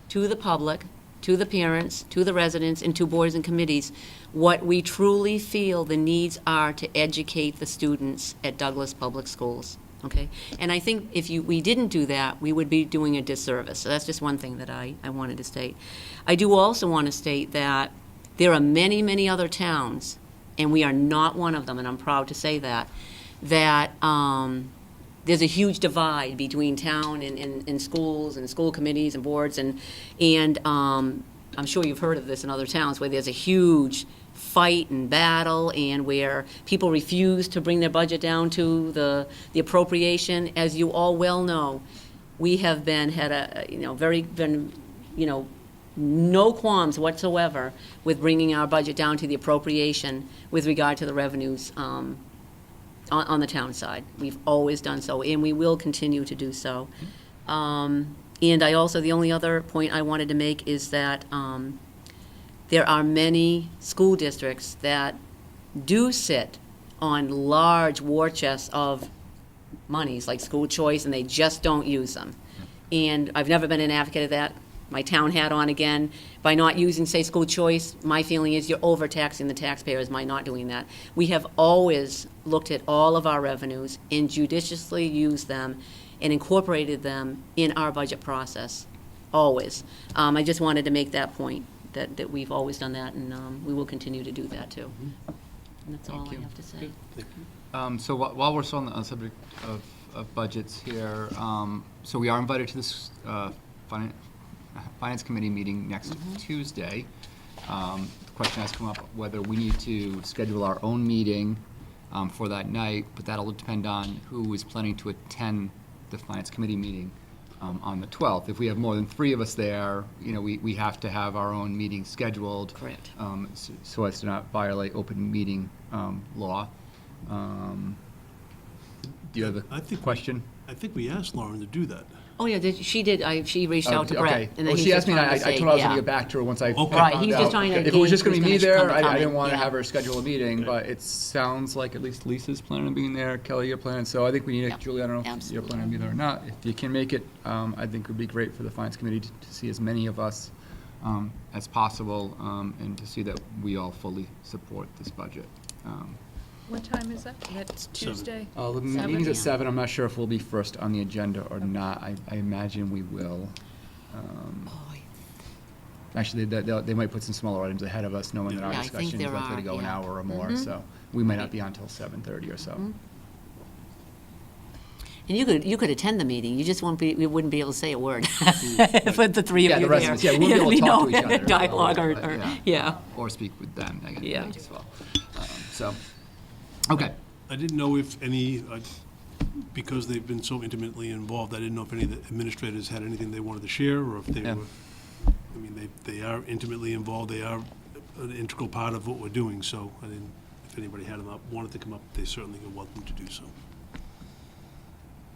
to the public, to the parents, to the residents, and to boards and committees what we truly feel the needs are to educate the students at Douglas Public Schools, okay? And I think if we didn't do that, we would be doing a disservice. So that's just one thing that I wanted to state. I do also want to state that there are many, many other towns, and we are not one of them, and I'm proud to say that there's a huge divide between town and schools and school committees and boards, and I'm sure you've heard of this in other towns where there's a huge fight and battle and where people refuse to bring their budget down to the appropriation. As you all well know, we have no qualms whatsoever with bringing our budget down to the appropriation with regard to the revenues on the town side. We've always done so, and we will continue to do so. And I also, the only other point I wanted to make is that there are many school districts that do sit on large war chests of monies, like school choice, and they just don't use them. And I've never been an advocate of that. My town hat on again. By not using, say, school choice, my feeling is you're overtaxing the taxpayers by not doing that. We have always looked at all of our revenues and judiciously used them and incorporated them in our budget process, always. I just wanted to make that point, that we've always done that, and we will continue to do that, too. And that's all I have to say. So while we're still on the subject of budgets here, so we are invited to this Finance Committee meeting next Tuesday. The question has come up whether we need to schedule our own meeting for that night, but that'll depend on who is planning to attend the Finance Committee meeting on the 12th. If we have more than 3 of us there, we have to have our own meeting scheduled. Correct. So as to not violate open meeting law. Do you have a question? I think we asked Lauren to do that. Oh, yeah, she did. She reached out to Brett. Okay. And then Well, he's she just asked me, and trying to I say, told her I was yeah. going to get back to her once I Okay. found Right, he's just out. trying to If it was just gauge going to be who's me gonna there, come I didn't in, want to yeah. have her schedule a meeting, but it sounds like at least Lisa's planning on being there, Kelly, you're planning, so I think we need Yeah, it. Julie, I don't know if you're absolutely. planning on being there or not. If you can make it, I think it would be great for the Finance Committee to see as many of us as possible, and to see that we all fully support this budget. What time is that? That's Tuesday? The meeting's at 7. I'm not sure if we'll be first on the agenda or not. I imagine we will. Actually, they might put some smaller items ahead of us, knowing that our Yeah, I think discussion is there likely to are, go an yeah. hour or more, so we might not be on until 7:30 or so. And you could attend the meeting, you just you wouldn't be able to say a word for the three of you the rest there. of us, yeah, we won't be able to talk to each other. Dialogue yeah. Or speak with them, I Yeah. guess, as well. So, okay. I didn't know if any, because they've been so intimately involved, I didn't know if any of the administrators had anything they wanted to share, or if they Yeah. were, I mean, they are intimately involved, they are an integral part of what we're doing, so I didn't, if anybody wanted to come up, they certainly are welcome to do so.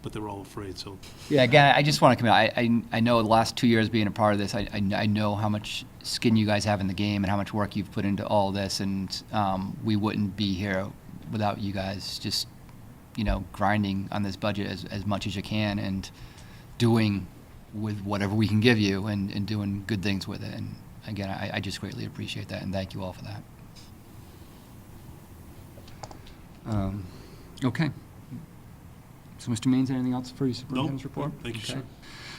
But they're all afraid, so. Yeah, again, I just want to commit, I know the last 2 years being a part of this, I know how much skin you guys have in the game and how much work you've put into all this, and we wouldn't be here without you guys just, grinding on this budget as much as you can and doing with whatever we can give you and doing good things with it. And again, I just greatly appreciate that, and thank you all for that. Okay. So, Mr. Maines, anything else for your superintendent's report? Thank you, Okay. sir.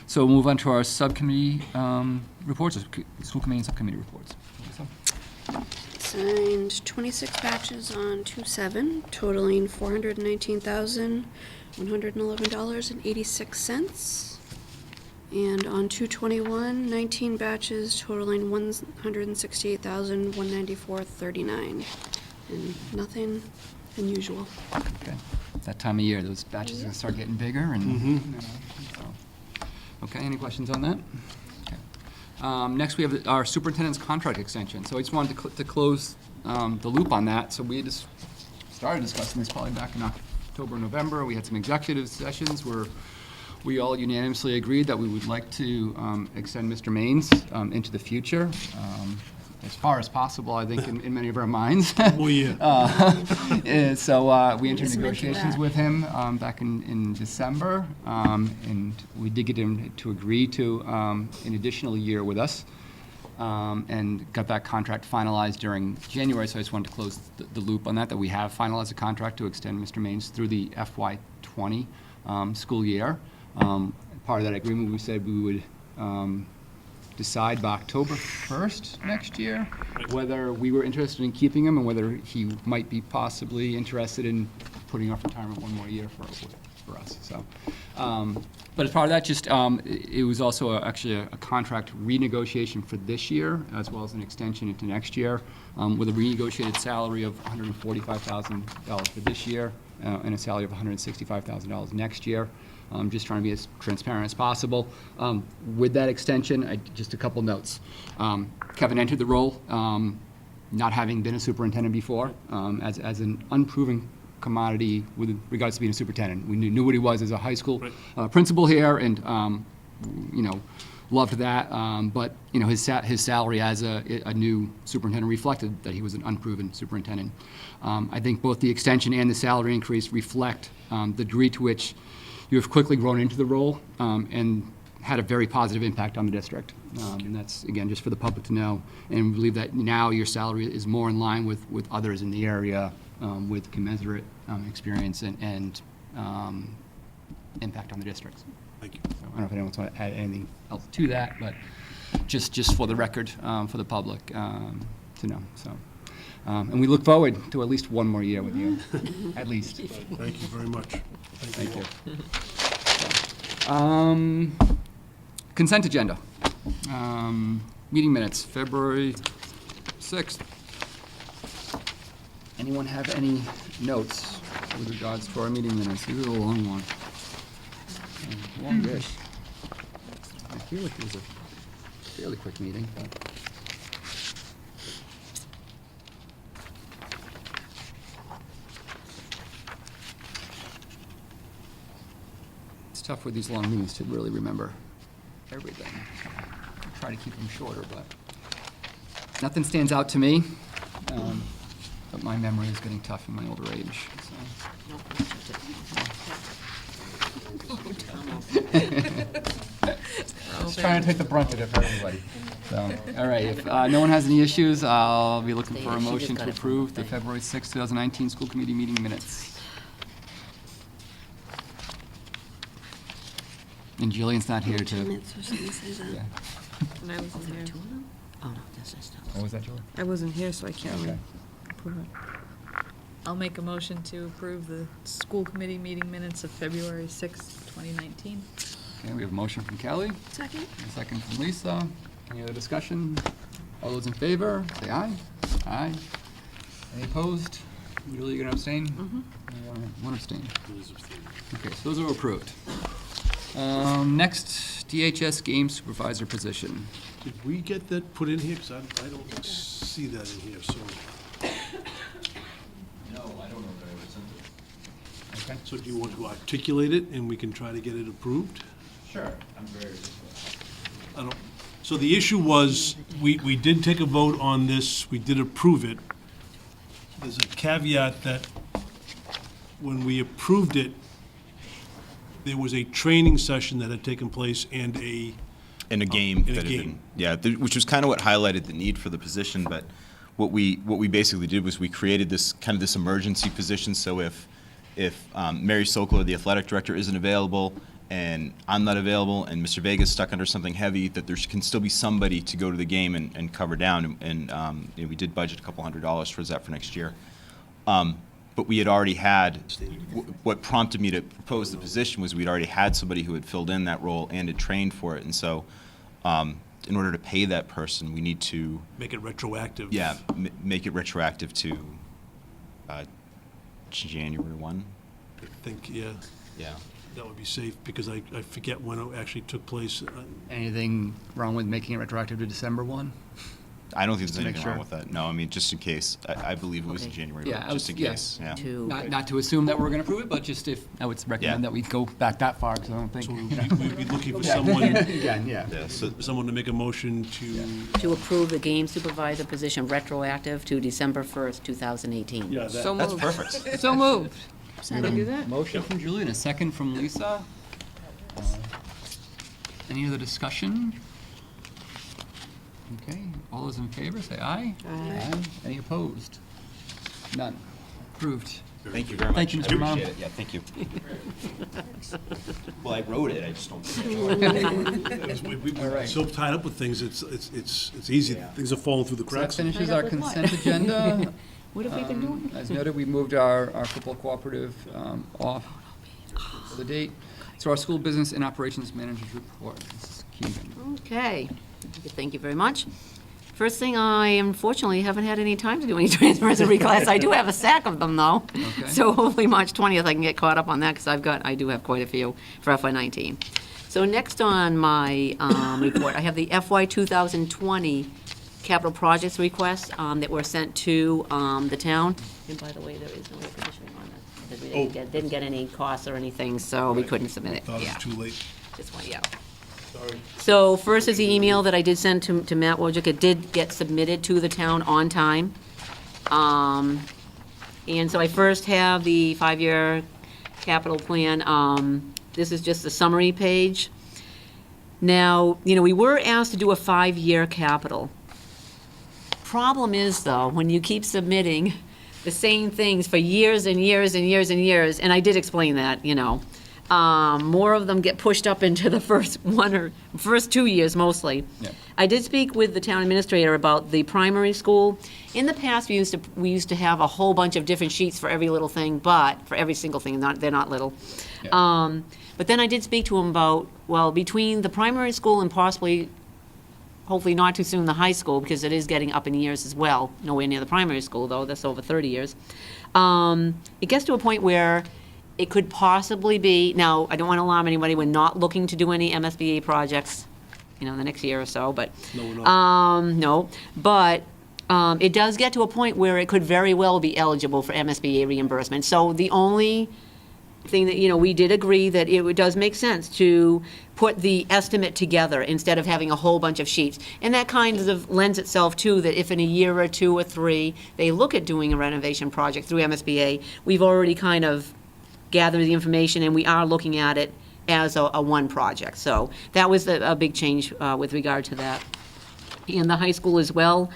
So we'll move on to our subcommittee reports, school committee and subcommittee reports. Signed 26 batches on 2/7, totaling $419,111.86. And on 2/21, 19 batches totaling $168,194.39. And nothing unusual. Okay. That time of year, those batches are gonna start getting bigger and, so. Okay, any questions on that? Okay. Next, we have our superintendent's contract extension. So I just wanted to close the loop on that. So we had just started discussing this probably back in October, November. We had some executive sessions where we all unanimously agreed that we would like to extend Mr. Maines into the future. As far as possible, I think, in many of our minds. Oh, yeah. And so we entered Yes, meant to negotiations that. with him back in December, and we did get him to agree to an additional year with us, and got that contract finalized during January. So I just wanted to close the loop on that we have finalized a contract to extend Mr. Maines through the FY20 school year. Part of that agreement, we said we would decide by October 1st next year whether we were interested in keeping him and whether he might be possibly interested in putting off retirement one more year for us. So, but as part of that, just it was also actually a contract renegotiation for this year as well as an extension into next year with a renegotiated salary of $145,000 for this year and a salary of $165,000 next year. Just trying to be as transparent as possible. With that extension, just a couple notes. Kevin entered the role not having been a superintendent before, as an unproven commodity with regards to being a superintendent. We knew what he was as a high school principal here, and loved that. But his salary as a new superintendent reflected that he was an unproven superintendent. I think both the extension and the salary increase reflect the degree to which you have quickly grown into the role and had a very positive impact on the district. And that's, again, just for the public to know. And we believe that now your salary is more in line with others in the area with commensurate experience and impact on the district. Thank you. So I don't know if anyone wants to add anything else to that, but just for the record, for the public to know. So, and we look forward to at least one more year with you, at least. Thank you very much. Thank you. Consent agenda. Meeting minutes, February 6th. Anyone have any notes with regards to our meeting minutes? This is a long one. Long-ish. I feel like it was a fairly quick meeting, but. It's tough with these long meetings to really remember everything. I try to keep them shorter, but nothing stands out to me. But my memory is getting tough in my older age. Just trying to take the brunt of it for everybody. So, all right, if no one has any issues, I'll be looking for a motion to approve the February 6, 2019 school committee meeting minutes. And Jillian's not here to. Minutes, I was gonna say that. Yeah. And I wasn't here. Oh, no, that's not. Oh, was that Julie? I wasn't here, so I can't Okay. really approve it. I'll make a motion to approve the school committee meeting minutes of February 6th, 2019. Okay, we have a motion from Kelly, Second. and a second from Lisa. Any other discussion? All those in favor, say aye. Aye. Any opposed? Julie, you gonna abstain? One abstain. Okay, so those are approved. Next, DHS game supervisor position. Did we get that put in here? Because I don't see that in here, so. No, I don't know that I ever sent it. Okay. So do you want to articulate it and we can try to get it approved? Sure, I'm very. I don't, so the issue was, we did take a vote on this, we did approve it. There's a caveat that when we approved it, there was a training session that had taken place and a, In a game. in a that had game. been- Yeah, which was kind of what highlighted the need for the position, but what we basically did was we created this, kind of this emergency position, so if Mary Sokol, the athletic director, isn't available, and I'm not available, and Mr. Vega's stuck under something heavy, that there can still be somebody to go to the game and cover down, and you know, we did budget $200 towards that for next year. But we had already had, what prompted me to propose the position was we'd already had somebody who had filled in that role and had trained for it, and so in order to pay that person, we need to, make it retroactive. yeah, make it retroactive to January 1. I think, yeah, Yeah. that would be safe, because I forget when it actually took place. Anything wrong with making it retroactive to December 1? I don't think Just there's to make anything wrong sure. with that. No, I mean, just in case. I believe it was in Okay. January, Yeah, but I just was- in yeah. case, yeah. To, Not to assume that we're gonna approve it, but just if, I would recommend Yeah. that we go back that far, because I don't think. So we'd be looking for someone, Again, yeah. Yeah, so someone to make a motion to approve the game supervisor position retroactive to December 1st, 2018. Yeah, So that's moved. perfect. So moved. Can we do that? Motion from Julie and a second from Lisa. Any other discussion? Okay, all those in favor, say aye. Aye. Any opposed? None. Approved. Thank you very much. Thank you, I Mr. Brown. appreciate it. Yeah, thank you. Well, I wrote it, I just don't. We've been so tied up with things, it's easy, things are falling through the So that cracks. finishes our consent agenda. What have we been doing? As noted, we moved our football cooperative off for the date. So our school business and operations manager's report. Mrs. Keegan. Okay, thank you very much. First thing, I unfortunately haven't had any time to do any transfers and reclass. I do have a stack of them, though. Okay. So hopefully March 20th I can get caught up on that, because I do have quite a few for FY19. So next on my report, I have the FY 2020 capital projects requests that were sent to the town. And by the way, there is no air conditioning on it, because we didn't get any costs or anything, so we couldn't submit it. Thought it Yeah. was too late. Just want, yeah. Sorry. So first is the email that I did send to Matt Wojcik. It did get submitted to the town on time. And so I first have the 5-year capital plan. This is just the summary page. Now, you know, we were asked to do a 5-year capital. Problem is, though, when you keep submitting the same things for years and years and years and years, and I did explain that, you know, more of them get pushed up into the first 2 years mostly. Yeah. I did speak with the town administrator about the primary school. In the past, we used to have a whole bunch of different sheets for every little thing, but for every single thing, they're not little. Yeah. But then I did speak to him about, well, between the primary school and possibly, hopefully not too soon, the high school, because it is getting up in years as well. Nowhere near the primary school, though, that's over 30 years. It gets to a point where it could possibly be, now, I don't want to alarm anybody, we're not looking to do any MSBA projects, you know, in the next year or so, but. No, we're not. No, but it does get to a point where it could very well be eligible for MSBA reimbursement. So the only thing that, you know, we did agree that it does make sense to put the estimate together instead of having a whole bunch of sheets. And that kind of lends itself to that if in a year or 2 or 3, they look at doing a renovation project through MSBA, we've already kind of gathered the information and we are looking at it as a one project. So that was a big change with regard to that. And the high school as well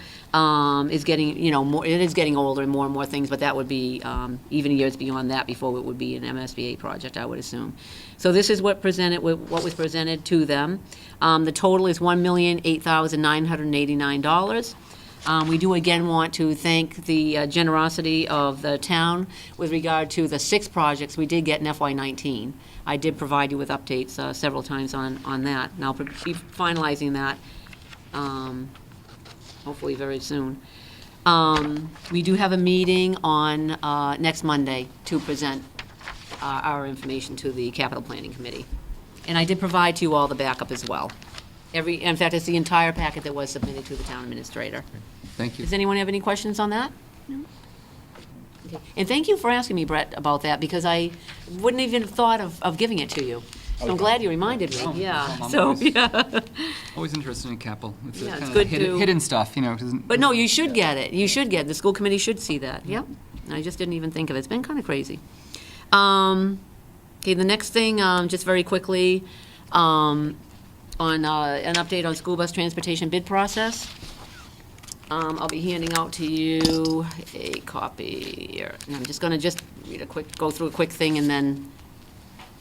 is getting, you know, more, it is getting older and more things, but that would be even years beyond that before it would be an MSBA project, I would assume. So this is what was presented to them. The total is $1,008,989. We do again want to thank the generosity of the town with regard to the 6 projects we did get in FY19. I did provide you with updates several times on that, and I'll be finalizing that hopefully very soon. We do have a meeting on next Monday to present our information to the Capital Planning Committee. And I did provide to you all the backup as well. In fact, it's the entire packet that was submitted to the town administrator. Thank you. Does anyone have any questions on that? No. Okay. And thank you for asking me, Brett, about that, because I wouldn't even have thought of giving it to you. So I'm glad you reminded me, No, yeah. I'm So, always- yeah. Always interested in capital. It's Yeah, it's kind good of hidden, to- hidden stuff, you know. 'Cause But no, you should get it. You should get it. The school committee should see that. Yep. I just didn't even think of it. It's been kind of crazy. Okay, the next thing, just very quickly, on an update on school bus transportation bid process. I'll be handing out to you a copy here. And I'm just gonna read go through a quick thing, and then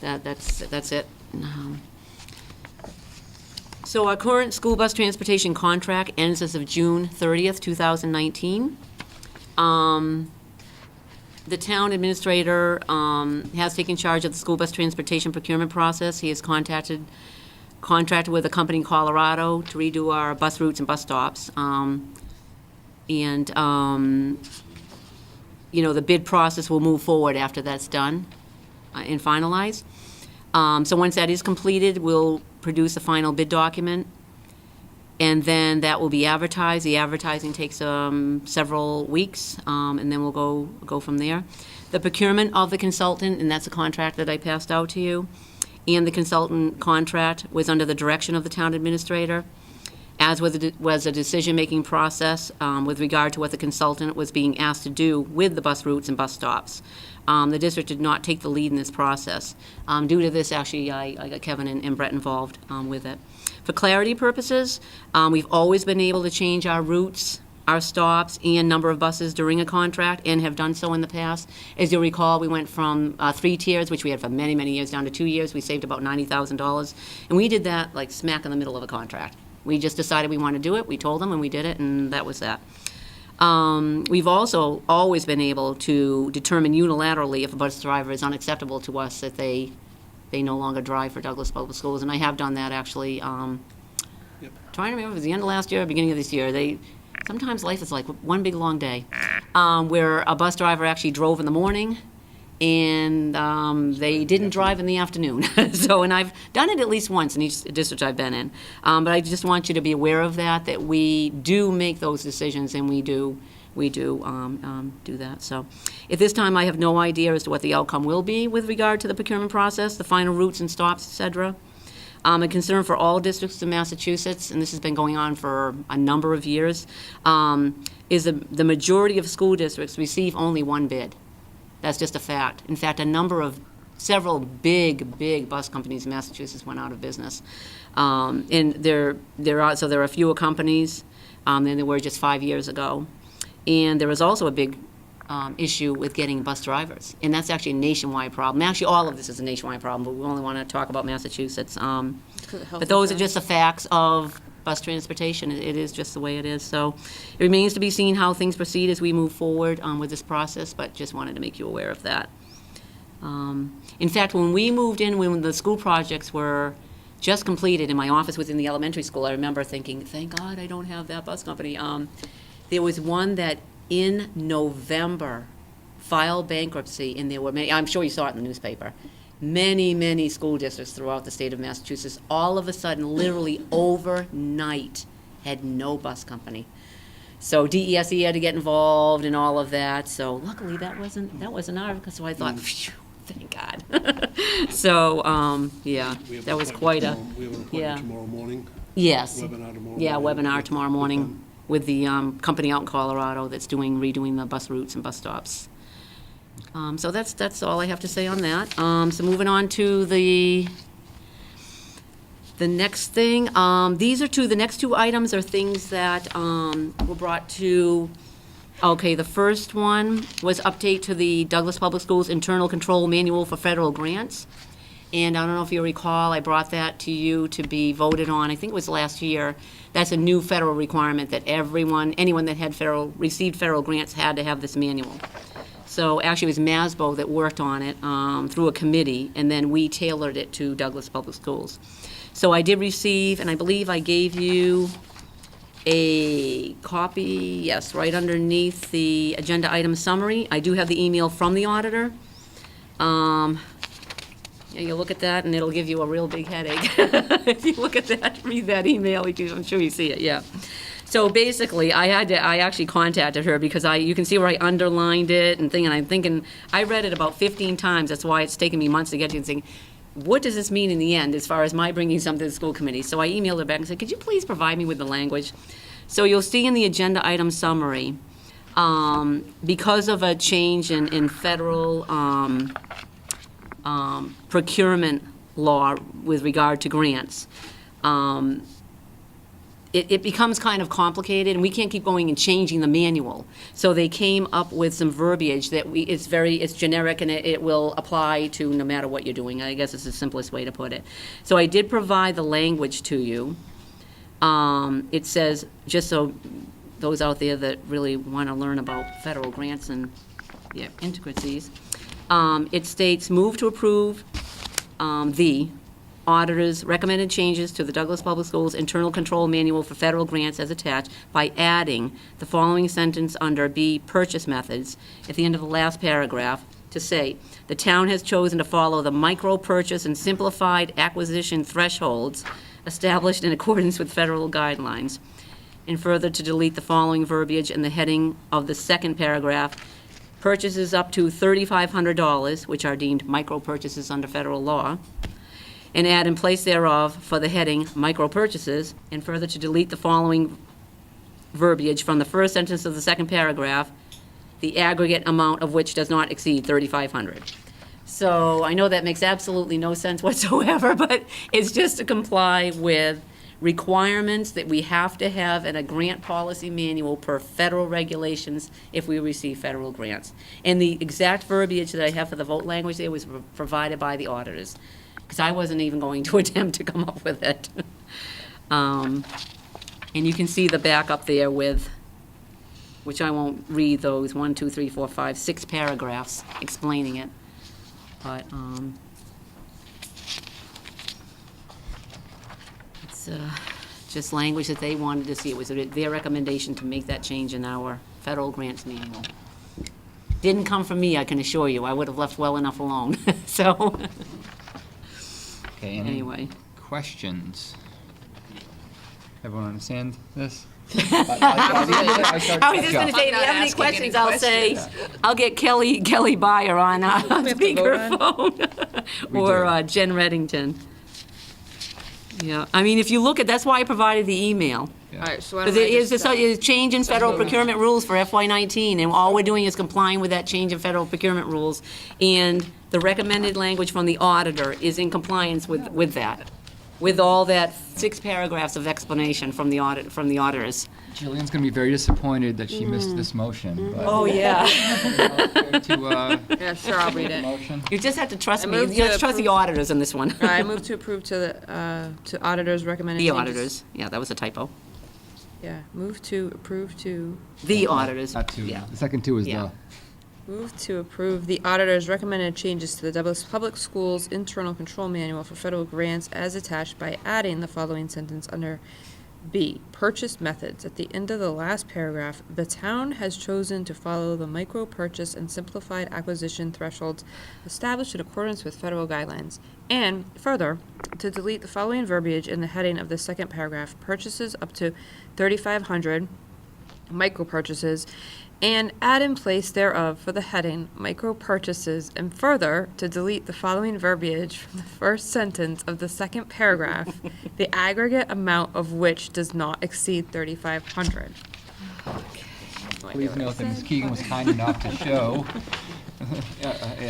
that's it. So our current school bus transportation contract ends as of June 30th, 2019. The town administrator has taken charge of the school bus transportation procurement process. He has contracted with a company in Colorado to redo our bus routes and bus stops. The bid process will move forward after that's done and finalized. So once that is completed, we'll produce a final bid document, and then that will be advertised. The advertising takes several weeks, and then we'll go from there. The procurement of the consultant, and that's a contract that I passed out to you, and the consultant contract was under the direction of the town administrator, as was a decision-making process with regard to what the consultant was being asked to do with the bus routes and bus stops. The district did not take the lead in this process. Due to this, actually, I got Kevin and Brett involved with it. For clarity purposes, we've always been able to change our routes, our stops, and number of buses during a contract, and have done so in the past. As you'll recall, we went from 3 tiers, which we had for many, many years, down to 2 years. We saved about $90,000, and we did that like smack in the middle of a contract. We just decided we wanted to do it, we told them, and we did it, and that was that. We've also always been able to determine unilaterally if a bus driver is unacceptable to us, that they no longer drive for Douglas Public Schools, and I have done that actually. Trying to remember, it was the end of last year or beginning of this year. Sometimes life is like one big long day, where a bus driver actually drove in the morning, and they didn't drive in the afternoon. And I've done it at least once in each district I've been in. But I just want you to be aware of that we do make those decisions, and we do do that. So at this time, I have no idea as to what the outcome will be with regard to the procurement process, the final routes and stops, et cetera. A concern for all districts in Massachusetts, and this has been going on for a number of years, is the majority of school districts receive only one bid. That's just a fact. In fact, several big bus companies in Massachusetts went out of business. And there are fewer companies than there were just 5 years ago. And there was also a big issue with getting bus drivers. And that's actually a nationwide problem. Actually, all of this is a nationwide problem, but we only want to talk about Massachusetts. But those are just the facts of bus transportation. It is just the way it is. So it remains to be seen how things proceed as we move forward with this process, but just wanted to make you aware of that. In fact, when we moved in, when the school projects were just completed, and my office was in the elementary school, I remember thinking, thank God I don't have that bus company. There was one that in November filed bankruptcy, and there were many, I'm sure you saw it in the newspaper, many school districts throughout the state of Massachusetts, all of a sudden, literally overnight, had no bus company. So DESE had to get involved in all of that. So luckily that wasn't our, because so I thought, phew, thank God. So, yeah, that was quite a, We have an appointment tomorrow morning. yes. Webinar tomorrow Yeah, morning. webinar tomorrow morning with the company out in Colorado that's redoing the bus routes and bus stops. So that's all I have to say on that. So moving on to the next thing. The next two items are things that were brought to, okay, the first one was update to the Douglas Public Schools Internal Control Manual for Federal Grants. And I don't know if you recall, I brought that to you to be voted on, I think it was last year. That's a new federal requirement that anyone that had received federal grants had to have this manual. So actually, it was MASBO that worked on it through a committee, and then we tailored it to Douglas Public Schools. So I did receive, and I believe I gave you a copy, yes, right underneath the agenda item summary. I do have the email from the auditor. Yeah, you look at that, and it'll give you a real big headache. If you look at that, read that email, I'm sure you see it, yeah. So basically, I actually contacted her because you can see where I underlined it and I'm thinking, I read it about 15 times, that's why it's taken me months to get to it, and saying, what does this mean in the end as far as my bringing something to the school committee? So I emailed her back and said, could you please provide me with the language? So you'll see in the agenda item summary, because of a change in federal procurement law with regard to grants, it becomes kind of complicated, and we can't keep going and changing the manual. So they came up with some verbiage that it's generic, and it will apply to no matter what you're doing. I guess it's the simplest way to put it. So I did provide the language to you. It says, just so those out there that really want to learn about federal grants and their intricacies, it states, move to approve the auditor's recommended changes to the Douglas Public Schools Internal Control Manual for federal grants as attached by adding the following sentence under B, purchase methods, at the end of the last paragraph, to say, the town has chosen to follow the micro-purchase and simplified acquisition thresholds established in accordance with federal guidelines. And further, to delete the following verbiage in the heading of the second paragraph, purchases up to $3,500, which are deemed micro-purchases under federal law, and add in place thereof for the heading micro-purchases, and further to delete the following verbiage from the first sentence of the second paragraph, the aggregate amount of which does not exceed $3,500. So I know that makes absolutely no sense whatsoever, but it's just to comply with requirements that we have to have in a grant policy manual per federal regulations if we receive federal grants. And the exact verbiage that I have for the vote language there was provided by the auditors, because I wasn't even going to attempt to come up with it. And you can see the back up there with, which I won't read those, 1, 2, 3, 4, 5, 6 paragraphs explaining it. But it's just language that they wanted to see. It was their recommendation to make that change in our federal grants manual. Didn't come from me, I can assure you. I would have left well enough alone. So, Okay, anyway. Questions? Everyone understand this? I was just going to say, if you have any questions, I'll say, I'll get Kelly Byer on speakerphone, or Jen Reddington. Yeah, I mean, if you look at, that's why I provided the email. All right, so why Because don't I it is just, a change in federal procurement rules for FY19, and all we're doing is complying with that change in federal procurement rules, and the recommended language from the auditor is in compliance with that, with all that 6 paragraphs of explanation from the auditors. Jillian's going to be very disappointed that she missed this motion. But Oh, yeah. yeah, sure, I'll read it. Motion. You just have to trust I me. move You to have to trust the approve- auditors in this one. All right, I move to approve to auditors recommended The changes. auditors, yeah, that was a typo. Yeah, move to approve to, The auditors, Not two. yeah. The second two is Yeah. move to approve the auditors recommended changes to the Douglas Public Schools Internal Control Manual for federal grants as attached by adding the following sentence under B, purchase methods. At the end of the last paragraph, the town has chosen to follow the micro-purchase and simplified acquisition thresholds established in accordance with federal guidelines. And further, to delete the following verbiage in the heading of the second paragraph, purchases up to $3,500, micro-purchases, and add in place thereof for the heading micro-purchases, and further, to delete the following verbiage from the first sentence of the second paragraph, the aggregate amount of which does not exceed $3,500. Please note that Ms. Keegan was kind enough to show.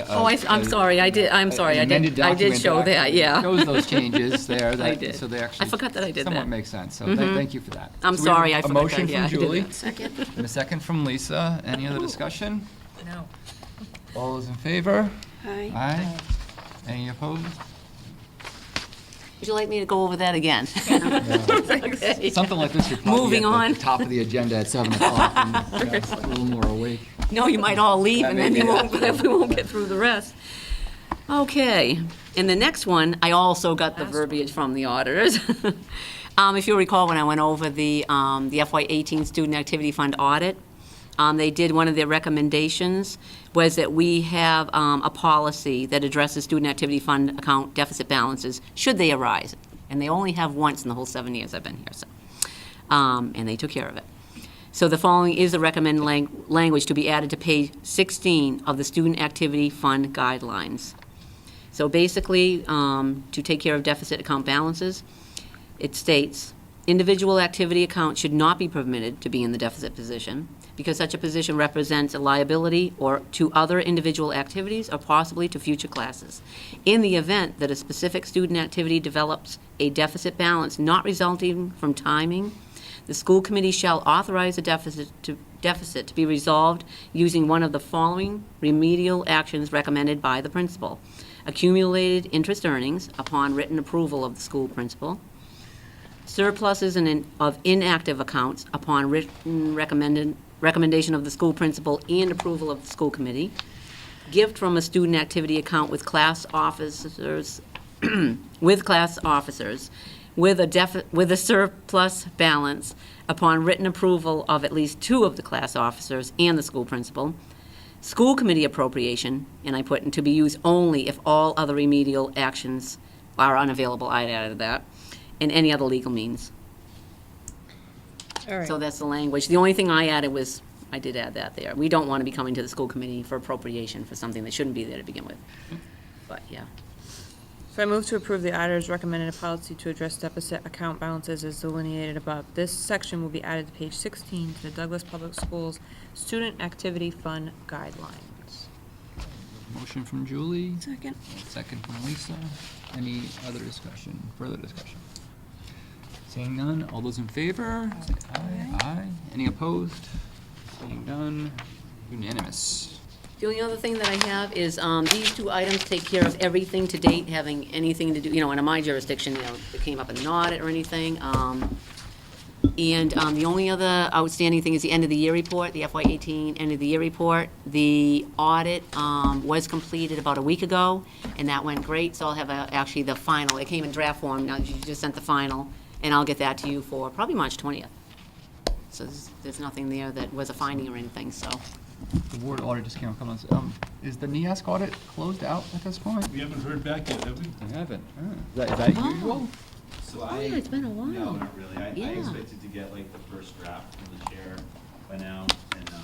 Oh, I'm sorry, I'm sorry, I did show that, yeah. Shows those changes there. I did. So they actually. I forgot that I did somewhat that. makes sense, so Mhm. thank you for that. I'm So we have sorry, I forgot A motion that, yeah, I from did Julie. that. Second. And a second from Lisa. Any other discussion? No. All those in favor? Aye. Aye. Any opposed? Would you like me to go over that again? Okay. Something like this, you're probably Moving at on. the top of the agenda at 7 o'clock, and a little more awake. No, you might all leave, and then maybe. we won't get through the rest. Okay, and the next one, I also got the verbiage from the auditors. If you'll recall, when I went over the FY18 Student Activity Fund audit, they did, one of their recommendations was that we have a policy that addresses Student Activity Fund account deficit balances, should they arise. And they only have once in the whole 7 years I've been here, so. And they took care of it. So the following is the recommended language to be added to page 16 of the Student Activity Fund guidelines. So basically, to take care of deficit account balances, it states, individual activity accounts should not be permitted to be in the deficit position because such a position represents a liability or to other individual activities or possibly to future classes. In the event that a specific student activity develops a deficit balance not resulting from timing, the school committee shall authorize a deficit to be resolved using one of the following remedial actions recommended by the principal. Accumulated interest earnings upon written approval of the school principal, surpluses of inactive accounts upon written recommendation of the school principal and approval of the school committee, gift from a student activity account with class officers, with a surplus balance upon written approval of at least 2 of the class officers and the school principal, school committee appropriation, and I put in to be used only if all other remedial actions are unavailable, I added that, and any other legal means. All right. So that's the language. The only thing I added was, I did add that there. We don't want to be coming to the school committee for appropriation for something that shouldn't be there to begin with. But, yeah. So I move to approve the auditor's recommended policy to address deficit account balances as delineated above. This section will be added to page 16 to the Douglas Public Schools Student Activity Fund Guidelines. Motion from Julie, Second. second from Lisa. Any other discussion, further discussion? Seeing none, all those in favor? Say aye. Aye. Any opposed? Seeing none, unanimous. The only other thing that I have is, these 2 items take care of everything to date, having anything to do, in my jurisdiction, it came up in an audit or anything. And the only other outstanding thing is the end of the year report, the FY18 end of the year report. The audit was completed about a week ago, and that went great, so I'll have actually the final. It came in draft form, now you just sent the final, and I'll get that to you for probably March 20th. So there's nothing there that was a finding or anything, so. The ward audit just came up. Is the NEASC audit closed out at this point? We haven't heard back yet, have we? I haven't. Is that Oh. usual? So Oh, yeah, it's been a while. No, not really. I Yeah. expected to get like the first draft from the chair by now, and I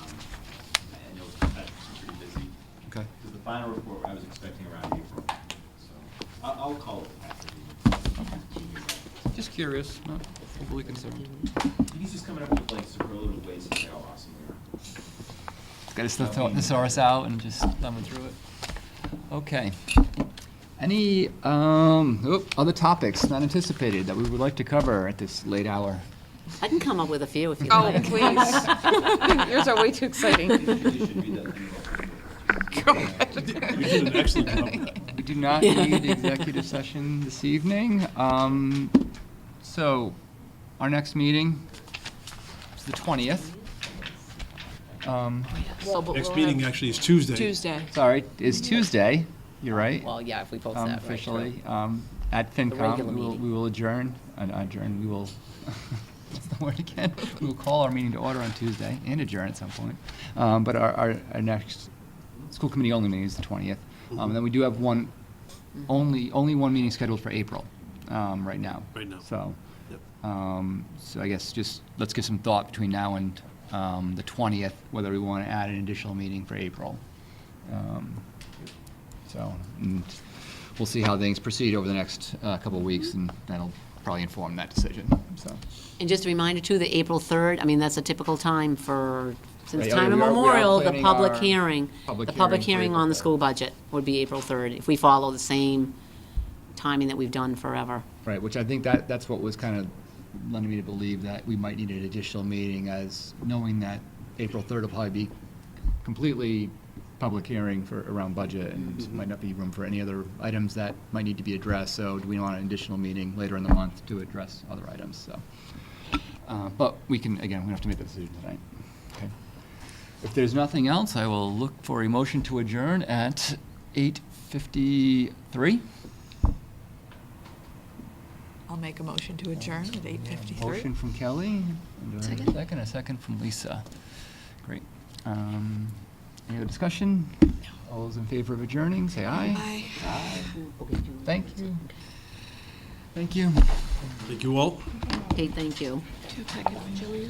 know Patrick's pretty busy. Okay. Because the final report I was expecting around April, so I'll call it Patrick. Just curious, not overly concerned. He's just coming up with like superlative ways to say how awesome we are. Got to still thesaurus out and just thumbing through it. Okay. Any other topics not anticipated that we would like to cover at this late hour? I can come up with a few if you'd Oh, like. please. Yours are way too exciting. It really should be that thing. We did an excellent job. We do not need executive session this evening. So, our next meeting is the 20th. Next meeting actually is Tuesday. Tuesday. Sorry, is Tuesday. You're right. Well, yeah, if we post that, right. Officially, at FinCom, regular meeting. we will adjourn, we will, what's the word again? We will call our meeting to order on Tuesday and adjourn at some point. But our next school committee only meeting is the 20th. And then we do have only one meeting scheduled for April, right now. Right now. So, Yep. so I guess just, let's give some thought between now and the 20th, whether we want to add an additional meeting for April. And we'll see how things proceed over the next couple of weeks, and that'll probably inform that decision, so. And just a reminder too, that April 3rd, that's a typical time for, since Right, time we are immemorial, the planning public our hearing. public The public hearing hearing for on the April school budget would be April 3rd, if we follow the same timing that we've done forever. Right, which I think that's what was kind of lending me to believe that we might need an additional meeting, as knowing that April 3rd will probably be completely public hearing for, around budget, and might not be room for any other items that might need to be addressed, so do we want an additional meeting later in the month to address other items, so. But we can, again, we don't have to make that decision tonight. Okay. If there's nothing else, I will look for a motion to adjourn at 8:53. I'll make a motion to adjourn at 8:53. Motion from Kelly. And do I have a second? A second from Lisa. Great. Any other discussion? All those in favor of adjourning, say aye. Aye. Thank you. Thank you. Thank you all. Okay, thank you. Do a packet for Jillian.